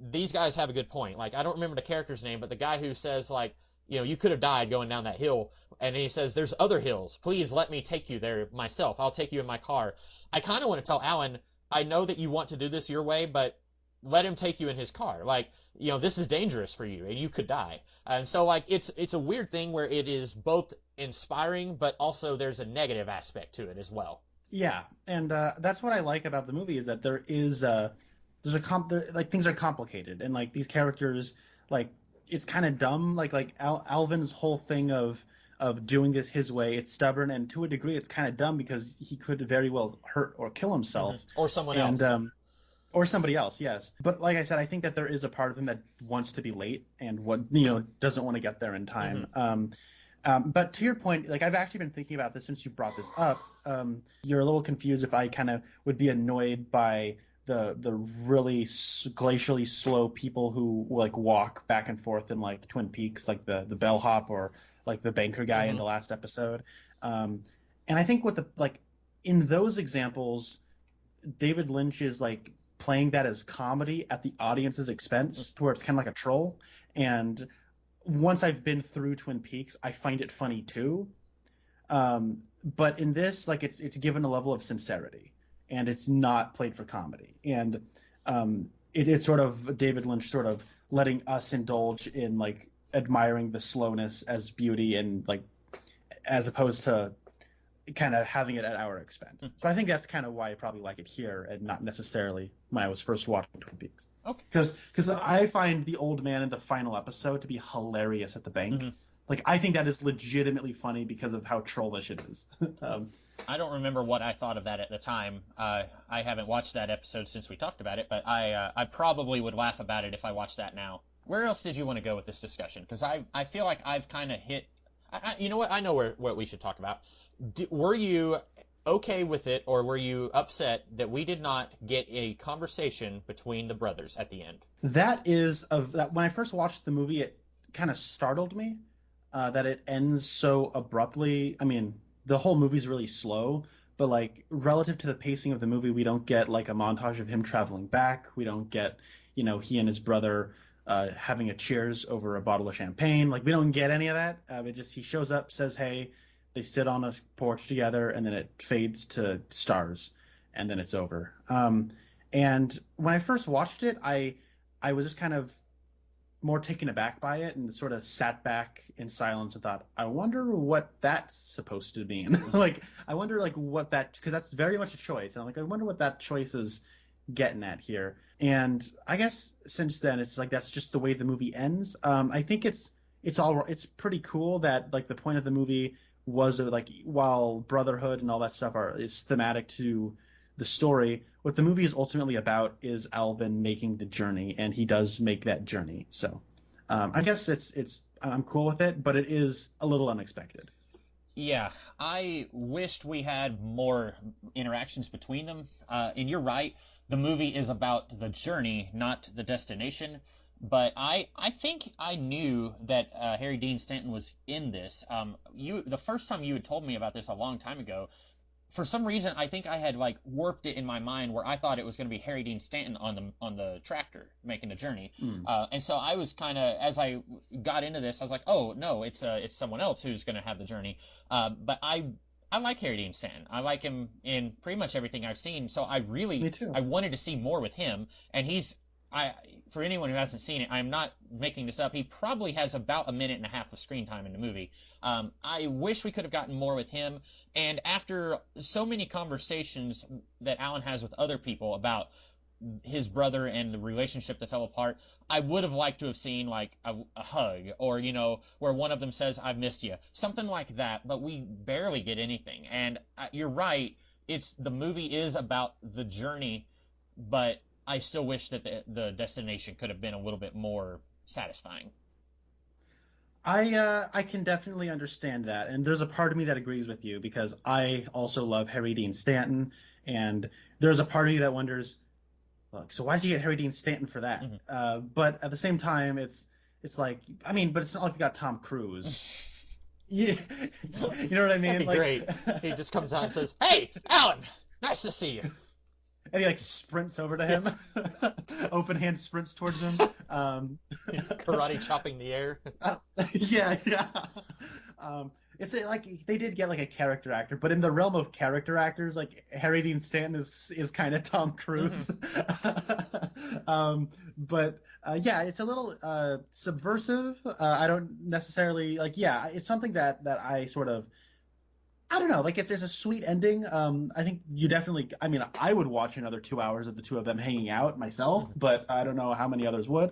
these guys have a good point. Like, I don't remember the character's name, but the guy who says, like, you could have died going down that hill, and he says, there's other hills. Please let me take you there myself. I'll take you in my car. I kind of want to tell Alan, I know that you want to do this your way, but let him take you in his car. Like, this is dangerous for you, and you could die. And so, like, it's a weird thing where it is both inspiring, but also there's a negative aspect to it as well. Yeah, and that's what I like about the movie is that like things are complicated, and like these characters, like it's kind of dumb, like Alvin's whole thing of doing this his way. It's stubborn, and to a degree, it's kind of dumb because he could very well hurt or kill himself, or someone else. Or somebody else, yes. But like I said, I think that there is a part of him that wants to be late and doesn't want to get there in time. But to your point, like I've actually been thinking about this since you brought this up. You're a little confused if I kind of would be annoyed by the really glacially slow people who like walk back and forth in like Twin Peaks, like the bellhop or like the banker guy in the last episode. And I think in those examples, David Lynch is like playing that as comedy at the audience's expense, where it's kind of like a troll. And once I've been through Twin Peaks, I find it funny too. But in this, like it's given a level of sincerity, and it's not played for comedy. And it's sort of David Lynch sort of letting us indulge in like admiring the slowness as beauty, and like as opposed to kind of having it at our expense. So I think that's kind of why I probably like it here and not necessarily when I was first watching Twin Peaks. Okay. Because I find the old man in the final episode to be hilarious at the bank. Like, I think that is legitimately funny because of how trollish it is. I don't remember what I thought of that at the time. I haven't watched that episode since we talked about it, but I probably would laugh about it if I watched that now. Where else did you want to go with this discussion? Because I feel like I've kind of hit... you know what? I know what we should talk about. Were you okay with it, or were you upset that we did not get a conversation between the brothers at the end? That when I first watched the movie, it kind of startled me that it ends so abruptly. I mean, the whole movie's really slow, but like relative to the pacing of the movie, we don't get like a montage of him traveling back. We don't get, he and his brother having a cheers over a bottle of champagne. Like, we don't get any of that. He shows up, says hey. They sit on a porch together, and then it fades to stars, and then it's over. And when I first watched it, I was just kind of more taken aback by it and sort of sat back in silence and thought, I wonder what that's supposed to mean. Like, I wonder like what that, because that's very much a choice. And I'm like, I wonder what that choice is getting at here. And I guess since then, it's like that's just the way the movie ends. I think it's pretty cool that like the point of the movie was like, while brotherhood and all that stuff is thematic to the story, what the movie is ultimately about is Alvin making the journey, and he does make that journey. So I guess I'm cool with it, but it is a little unexpected. Yeah, I wished we had more interactions between them. And you're right, the movie is about the journey, not the destination. But I think I knew that Harry Dean Stanton was in this. The first time you had told me about this a long time ago, for some reason I think I had like warped it in my mind where I thought it was going to be Harry Dean Stanton on the tractor making the journey. And so I was kind of, as I got into this, I was like, oh no, it's someone else who's going to have the journey. But I like Harry Dean Stanton. I like him in pretty much everything I've seen. So Me too. I wanted to see more with him, and for anyone who hasn't seen it, I'm not making this up. He probably has about a minute and a half of screen time in the movie. I wish we could have gotten more with him. And after so many conversations that Alan has with other people about his brother and the relationship that fell apart, I would have liked to have seen like a hug, or where one of them says, "I've missed you," something like that. But we barely get anything. And you're right. The movie is about the journey, but I still wish that the destination could have been a little bit more satisfying. I can definitely understand that, and there's a part of me that agrees with you because I also love Harry Dean Stanton, and there's a part of me that wonders, look, so why did you get Harry Dean Stanton for that? But at the same time, it's like, I mean, but it's not like you got Tom Cruise. Yeah, you know what I mean? That'd be great. He just comes out and says, "Hey, Alan, nice to see you." and he like sprints over to him, open hand sprints towards him. Um, Karate chopping the air. uh, yeah, yeah. It's like they did get like a character actor, but in the realm of character actors, like Harry Dean Stanton is kind of Tom Cruise. But yeah, it's a little subversive. I don't necessarily like. Yeah, it's something that I sort of. I don't know. Like it's a sweet ending. I think you definitely. I mean, I would watch another 2 hours of the two of them hanging out myself, but I don't know how many others would.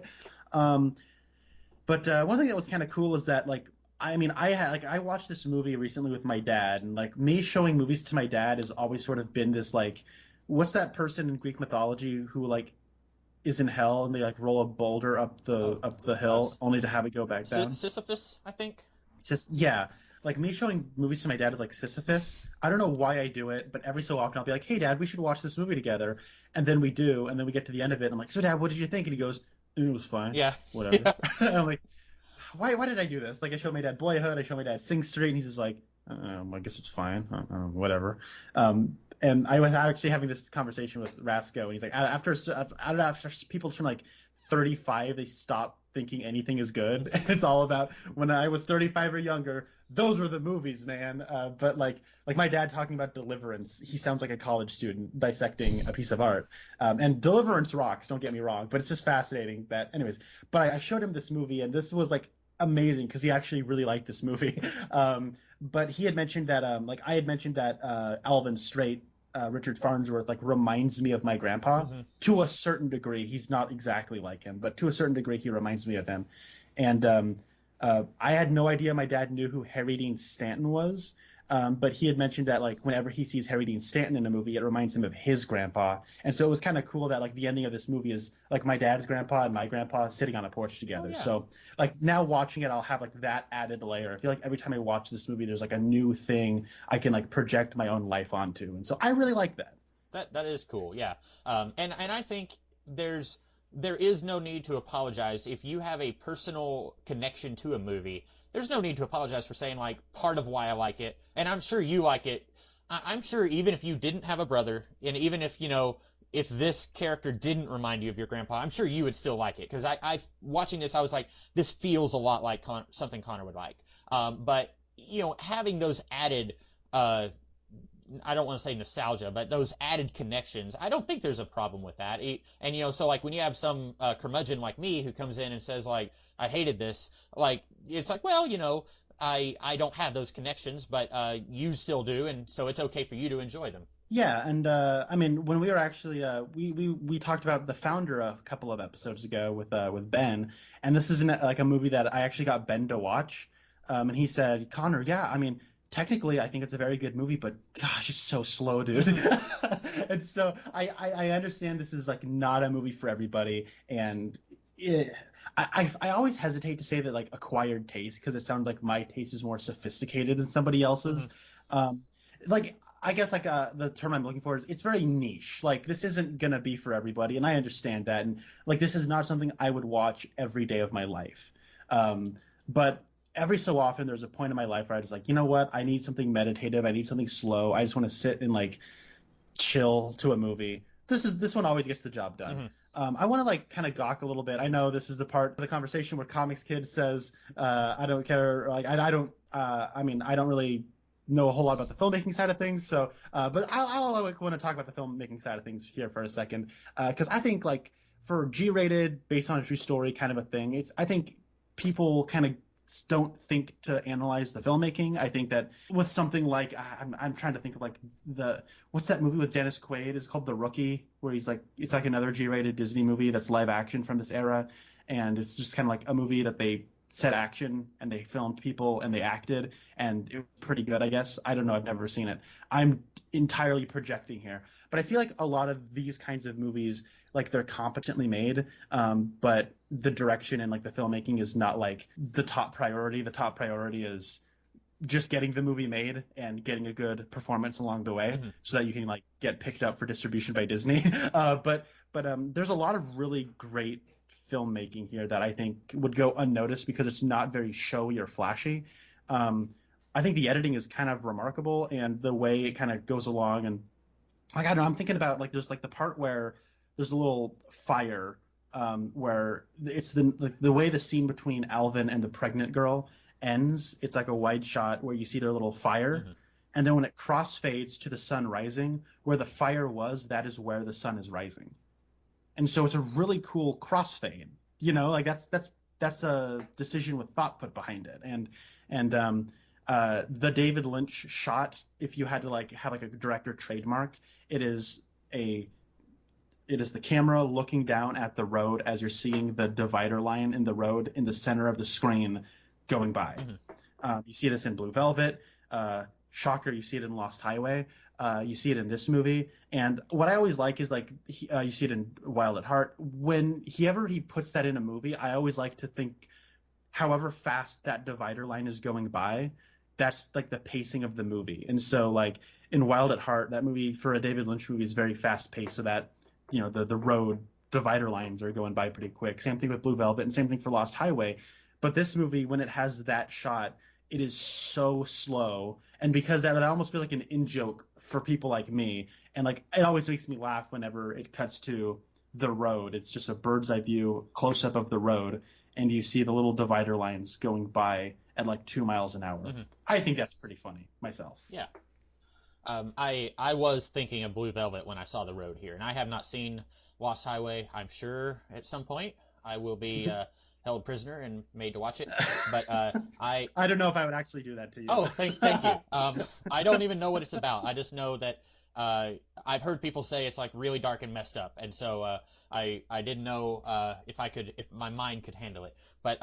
Um, but one thing that was kind of cool is that like I mean I watched this movie recently with my dad, and like me showing movies to my dad has always sort of been this like what's that person in Greek mythology who like is in hell and they like roll a boulder up the hill only to have it go back down. Sisyphus, I think. It's just yeah, like me showing movies to my dad is like Sisyphus. I don't know why I do it, but every so often I'll be like, "Hey, Dad, we should watch this movie together," and then we do, and then we get to the end of it, and I'm like, "So, Dad, what did you think?" And he goes, "It was fine, Yeah. whatever." Yeah. And I'm like, "Why did I do this?" Like I showed my dad Boyhood, I showed my dad Sing Street, and he's just like, I guess it's fine, whatever." And I was actually having this conversation with Rasco, and he's like, after I don't know, after people turn like 35, they stop thinking anything is good. And it's all about when I was 35 or younger, those were the movies, man. But like my dad talking about Deliverance, he sounds like a college student dissecting a piece of art. And Deliverance rocks, don't get me wrong, but it's just fascinating that, anyways. But I showed him this movie, and this was like amazing because he actually really liked this movie. But he had mentioned that, like I had mentioned that Alvin Strait, Richard Farnsworth, like reminds me of my grandpa to a certain degree. He's not exactly like him, but to a certain degree, he reminds me of him. And I had no idea my dad knew who Harry Dean Stanton was. But he had mentioned that like whenever he sees Harry Dean Stanton in a movie, it reminds him of his grandpa. And so it was kind of cool that like the ending of this movie is like my dad's grandpa and my grandpa sitting on a porch together. Oh, yeah. So like now watching it, I'll have like that added layer. I feel like every time I watch this movie, there's like a new thing I can like project my own life onto. And so I really like that. That is cool, yeah. And I think there is no need to apologize if you have a personal connection to a movie. There's no need to apologize for saying like part of why I like it, and I'm sure you like it. I'm sure even if you didn't have a brother, and even if if this character didn't remind you of your grandpa, I'm sure you would still like it. Because I watching this, I was like, this feels a lot like something Connor would like. But having those added I don't want to say nostalgia, but those added connections, I don't think there's a problem with that. And so like when you have some curmudgeon like me who comes in and says like I hated this, like it's like well I don't have those connections, but you still do, and so it's okay for you to enjoy them. Yeah, and I mean, when we were actually we talked about The Founder a couple of episodes ago with Ben, and this is like a movie that I actually got Ben to watch, and he said, Connor, yeah, I mean, technically I think it's a very good movie, but gosh, it's so slow, dude. And so I understand this is like not a movie for everybody, and I always hesitate to say that like acquired taste because it sounds like my taste is more sophisticated than somebody else's. Like I guess like the term I'm looking for is it's very niche. Like this isn't gonna be for everybody, and I understand that. And like this is not something I would watch every day of my life. But every so often there's a point in my life where I just like, you know what? I need something meditative. I need something slow. I just want to sit and like chill to a movie. This one always gets the job done. I want to like kind of gawk a little bit. I know this is the part of the conversation where Comics Kid says, I don't care. Like I don't. I mean, I don't really know a whole lot about the filmmaking side of things. So, but I'll like, want to talk about the filmmaking side of things here for a second, because I think like for G-rated, based on a true story kind of a thing, I think people kind of don't think to analyze the filmmaking. I think that with something like I'm trying to think of like what's that movie with Dennis Quaid? It's called The Rookie, where he's like it's like another G-rated Disney movie that's live action from this era, and it's just kind of like a movie that they set action and they filmed people and they acted and it was pretty good, I guess. I don't know, I've never seen it. I'm entirely projecting here, but I feel like a lot of these kinds of movies, like they're competently made, but the direction and like the filmmaking is not like the top priority. The top priority is just getting the movie made and getting a good performance along the way, so that you can like get picked up for distribution by Disney. But there's a lot of really great filmmaking here that I think would go unnoticed because it's not very showy or flashy. I think the editing is kind of remarkable, and the way it kind of goes along and like I don't know, I'm thinking about like there's like the part where there's a little fire, where it's the way the scene between Alvin and the pregnant girl ends. It's like a wide shot where you see their little fire, Hmm. and then when it crossfades to the sun rising, where the fire was, that is where the sun is rising. And so it's a really cool crossfade. Like that's a decision with thought put behind it. And the David Lynch shot, if you had to like have like a director trademark, it is a it is the camera looking down at the road as you're seeing the divider line in the road in the center of the screen going by. Hmm. You see this in Blue Velvet. Shocker, you see it in Lost Highway. You see it in this movie. And what I always like is like you see it in Wild at Heart. When he puts that in a movie, I always like to think, however fast that divider line is going by, that's like the pacing of the movie. And so like in Wild at Heart, that movie for a David Lynch movie is very fast paced, so that the road divider lines are going by pretty quick. Same thing with Blue Velvet, and same thing for Lost Highway. But this movie, when it has that shot, it is so slow, and because that almost feels like an in joke for people like me, and like it always makes me laugh whenever it cuts to the road. It's just a bird's eye view close up of the road, and you see the little divider lines going by at like 2 miles an hour. Hmm. I think that's pretty funny myself. Yeah. I was thinking of Blue Velvet when I saw The Road here, and I have not seen Lost Highway. I'm sure at some point I will be held prisoner and made to watch it. But I I don't know if I would actually do that to you. oh thank you. I don't even know what it's about. I just know that I've heard people say it's like really dark and messed up, and so I didn't know if my mind could handle it. But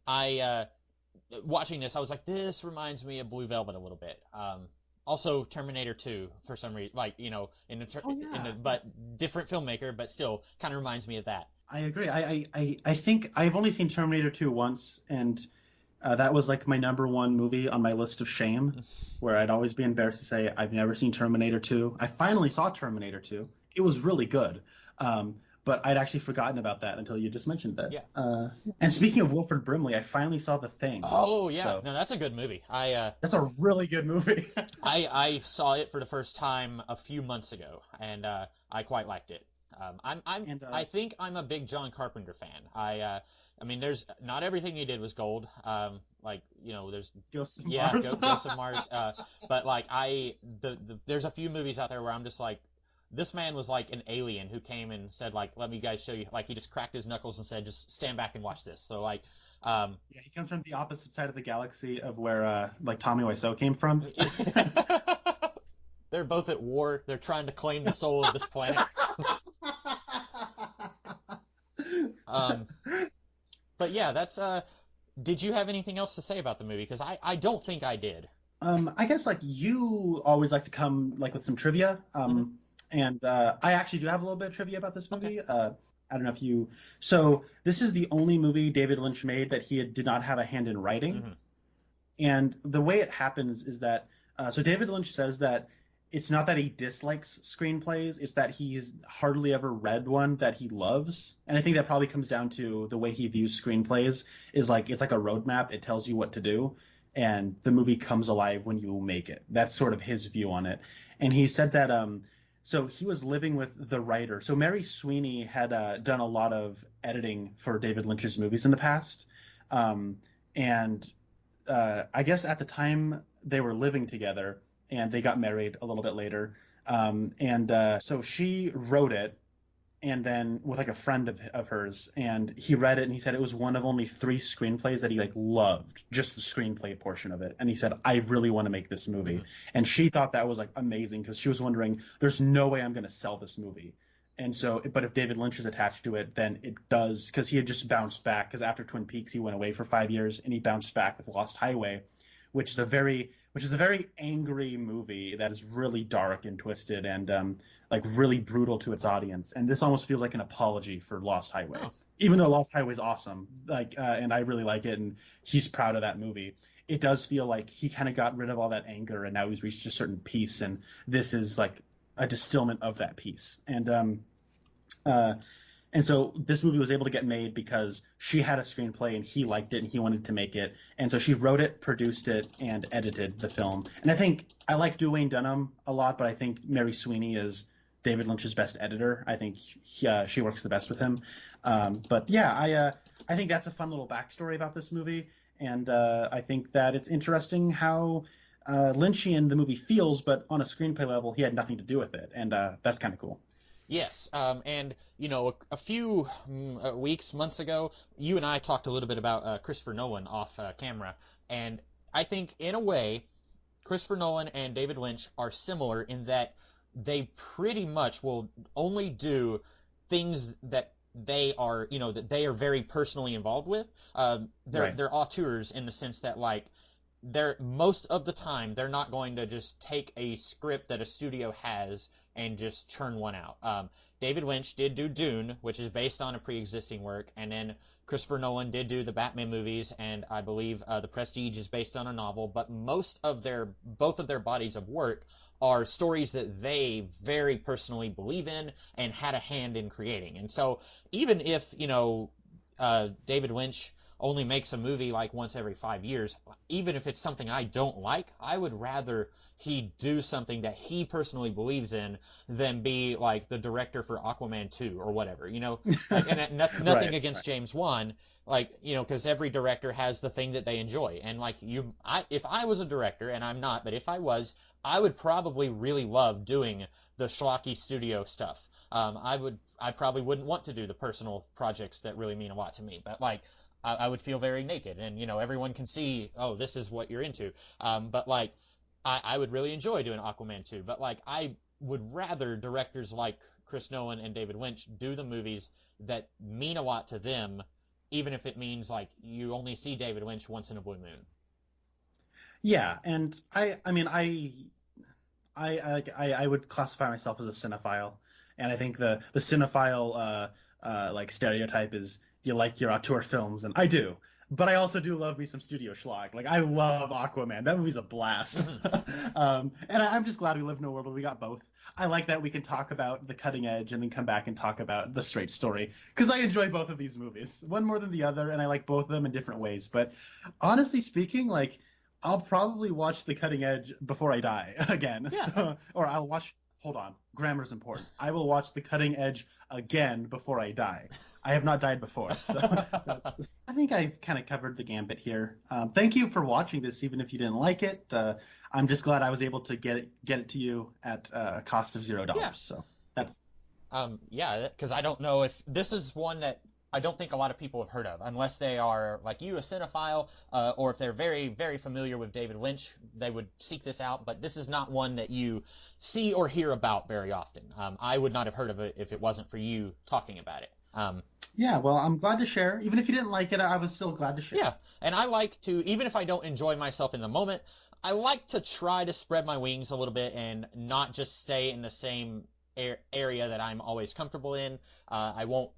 I watching this, I was like, this reminds me of Blue Velvet a little bit. Also Terminator 2 for some reason, like Oh yeah. but different filmmaker, but still kind of reminds me of that. I agree. I think I've only seen Terminator 2 once, and that was like my number one movie on my list of shame, where I'd always be embarrassed to say I've never seen Terminator 2. I finally saw Terminator 2. It was really good, but I'd actually forgotten about that until you just mentioned that. Yeah. And speaking of Wilford Brimley, I finally saw The Thing. Oh yeah, So no, that's a good movie. that's a really good movie. I saw it for the first time a few months ago, and I quite liked it. And I think I'm a big John Carpenter fan. I mean, there's not everything he did was gold. Like there's Ghosts of yeah, Mars. Ghost of Mars. But like there's a few movies out there where I'm just like, this man was like an alien who came and said like, let me guys show you. Like he just cracked his knuckles and said, just stand back and watch this. So like, um, Yeah, he comes from the opposite side of the galaxy of where like Tommy Wiseau came from. they're both at war. They're trying to claim the soul of this planet. Um, but yeah, that's did you have anything else to say about the movie? Because I don't think I did. I guess like you always like to come like with some trivia, Hmm. and I actually do have a little bit of trivia about this Okay. movie. I don't know if you. So this is the only movie David Lynch made that did not have a hand in writing, Hmm. and the way it happens is that so David Lynch says that it's not that he dislikes screenplays, it's that he's hardly ever read one that he loves. And I think that probably comes down to the way he views screenplays is like it's like a roadmap, it tells you what to do, and the movie comes alive when you make it. That's sort of his view on it. And he said that so he was living with the writer. So Mary Sweeney had done a lot of editing for David Lynch's movies in the past. And I guess at the time they were living together, and they got married a little bit later. And so she wrote it, and then with like a friend of hers, and he read it, and he said it was one of only three screenplays that he like loved, just the screenplay portion of it. And he said, I really want to make this movie. Hmm. And she thought that was like amazing because she was wondering, there's no way I'm going to sell this movie. And so, but if David Lynch is attached to it, then it does, because he had just bounced back. Because after Twin Peaks, he went away for 5 years, and he bounced back with Lost Highway, which is a very angry movie that is really dark and twisted and like really brutal to its audience. And this almost feels like an apology for Lost Highway, Oh. even though Lost Highway is awesome. Like, and I really like it, and he's proud of that movie. It does feel like he kind of got rid of all that anger, and now he's reached a certain peace, and this is like a distillment of that peace. And uh, And so this movie was able to get made because she had a screenplay and he liked it and he wanted to make it. And so she wrote it, produced it, and edited the film. And I think I like Duane Dunham a lot, but I think Mary Sweeney is David Lynch's best editor. I think she works the best with him. But yeah, I think that's a fun little backstory about this movie. And I think that it's interesting how Lynchian the movie feels, but on a screenplay level, he had nothing to do with it. And that's kind of cool. Yes, and a few months ago, you and I talked a little bit about Christopher Nolan off camera, and I think in a way, Christopher Nolan and David Lynch are similar in that they pretty much will only do things that they are very personally involved with. Right. They're auteurs in the sense that like they're most of the time they're not going to just take a script that a studio has and just churn one out. David Lynch did do Dune, which is based on a pre-existing work, and then Christopher Nolan did do the Batman movies, and I believe The Prestige is based on a novel. But both of their bodies of work are stories that they very personally believe in and had a hand in creating. And so even if David Lynch only makes a movie like once every 5 years, even if it's something I don't like, I would rather he do something that he personally believes in than be like the director for Aquaman 2 or whatever, like, and nothing Right. against Right. James Wan, like, because every director has the thing that they enjoy. And like if I was a director, and I'm not, but if I was, I would probably really love doing the schlocky studio stuff. I probably wouldn't want to do the personal projects that really mean a lot to me, but like, I would feel very naked, and everyone can see, oh, this is what you're into. But like, I would really enjoy doing Aquaman 2, but like, I would rather directors like Chris Nolan and David Lynch do the movies that mean a lot to them, even if it means like you only see David Lynch once in a blue moon. Yeah, and I mean, I would classify myself as a cinephile, and I think the cinephile like stereotype is you like your auteur films, and I do. But I also do love me some studio schlock. Like I love Aquaman. That movie's a blast. Mhm. And I'm just glad we live in a world where we got both. I like that we can talk about the cutting edge and then come back and talk about the straight story because I enjoy both of these movies, one more than the other, and I like both of them in different ways. But honestly speaking, like I'll probably watch The Cutting Edge before I die again. Yeah. So, or I'll watch. Hold on, grammar's important. I will watch The Cutting Edge again before I die. I have not died before, so I think I've kind of covered the gambit here. Thank you for watching this, even if you didn't like it. I'm just glad I was able to get it to you at a cost of $0. Yeah. So that's Yeah, because I don't know if this is one that I don't think a lot of people have heard of, unless they are like you, a cinephile, or if they're very, very familiar with David Lynch, they would seek this out. But this is not one that you see or hear about very often. I would not have heard of it if it wasn't for you talking about it. yeah. Well, I'm glad to share. Even if you didn't like it, I was still glad to share. Yeah, and I like to, even if I don't enjoy myself in the moment, I like to try to spread my wings a little bit and not just stay in the same area that I'm always comfortable in. I won't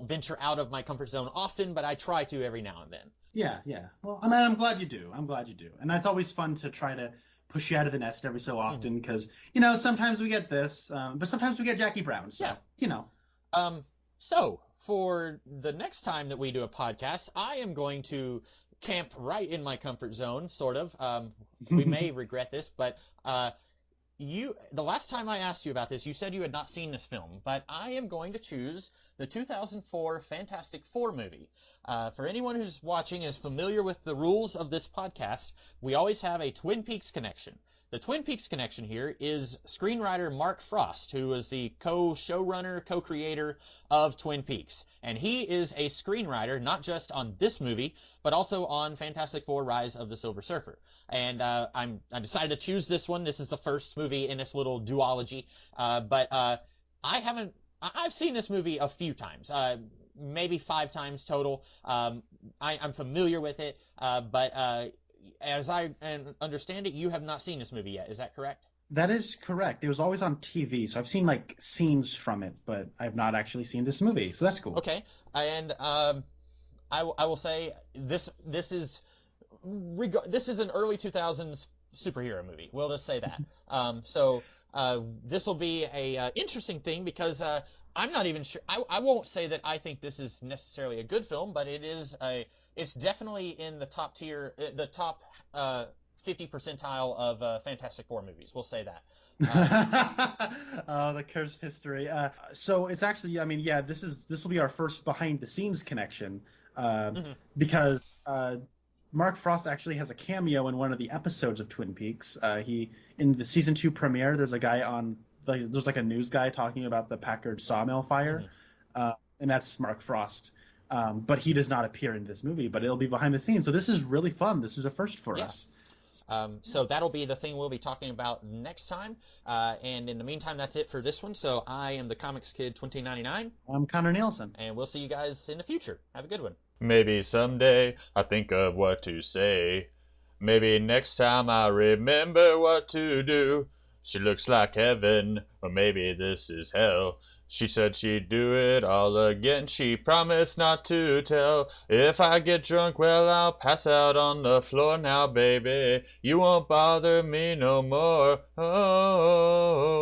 venture out of my comfort zone often, but I try to every now and then. Yeah, yeah. Well, I mean, I'm glad you do. I'm glad you do. And that's always fun to try to push you out of the nest every so Mhm. often because, sometimes we get this, but sometimes we get Jackie Brown. So, Yeah. you know. So for the next time that we do a podcast, I am going to camp right in my comfort zone, sort of. We may regret this, but the last time I asked you about this, you said you had not seen this film, but I am going to choose the 2004 Fantastic Four movie. For anyone who's watching and is familiar with the rules of this podcast, we always have a Twin Peaks connection. The Twin Peaks connection here is screenwriter Mark Frost, who was the co-showrunner, co-creator of Twin Peaks. And he is a screenwriter, not just on this movie, but also on Fantastic Four: Rise of the Silver Surfer. And I decided to choose this one. This is the first movie in this little duology. But I've seen this movie a few times, maybe 5 times total. I'm familiar with it, but as I understand it, you have not seen this movie yet. Is that correct? That is correct. It was always on TV, so I've seen like scenes from it, but I've not actually seen this movie. So that's cool. Okay, and I will say this is an early 2000s superhero movie. We'll just say that. So this will be a interesting thing because I'm not even sure. I won't say that I think this is necessarily a good film, but it's definitely in the top tier, the top 50 percentile of Fantastic Four movies. We'll say that. Oh, the cursed history. So it's actually, I mean, yeah, this will be our first behind the scenes connection, because Mark Frost actually has a cameo in one of the episodes of Twin Peaks. He in the season 2 premiere, there's like a news guy talking about the Packard sawmill fire, and that's Mark Frost. But he does not appear in this movie, but it'll be behind the scenes. So this is really fun. This is a first for us. So that'll be the thing we'll be talking about next time. And in the meantime, that's it for this one. So I am the Comics Kid 2099. I'm Connor Nielsen. And we'll see you guys in the future. Have a good one. Maybe someday I think of what to say. Maybe next time I remember what to do. She looks like heaven, or maybe this is hell. She said she'd do it all again. She promised not to tell. If I get drunk, well, I'll pass out on the floor now, baby. You won't bother me no more. Oh.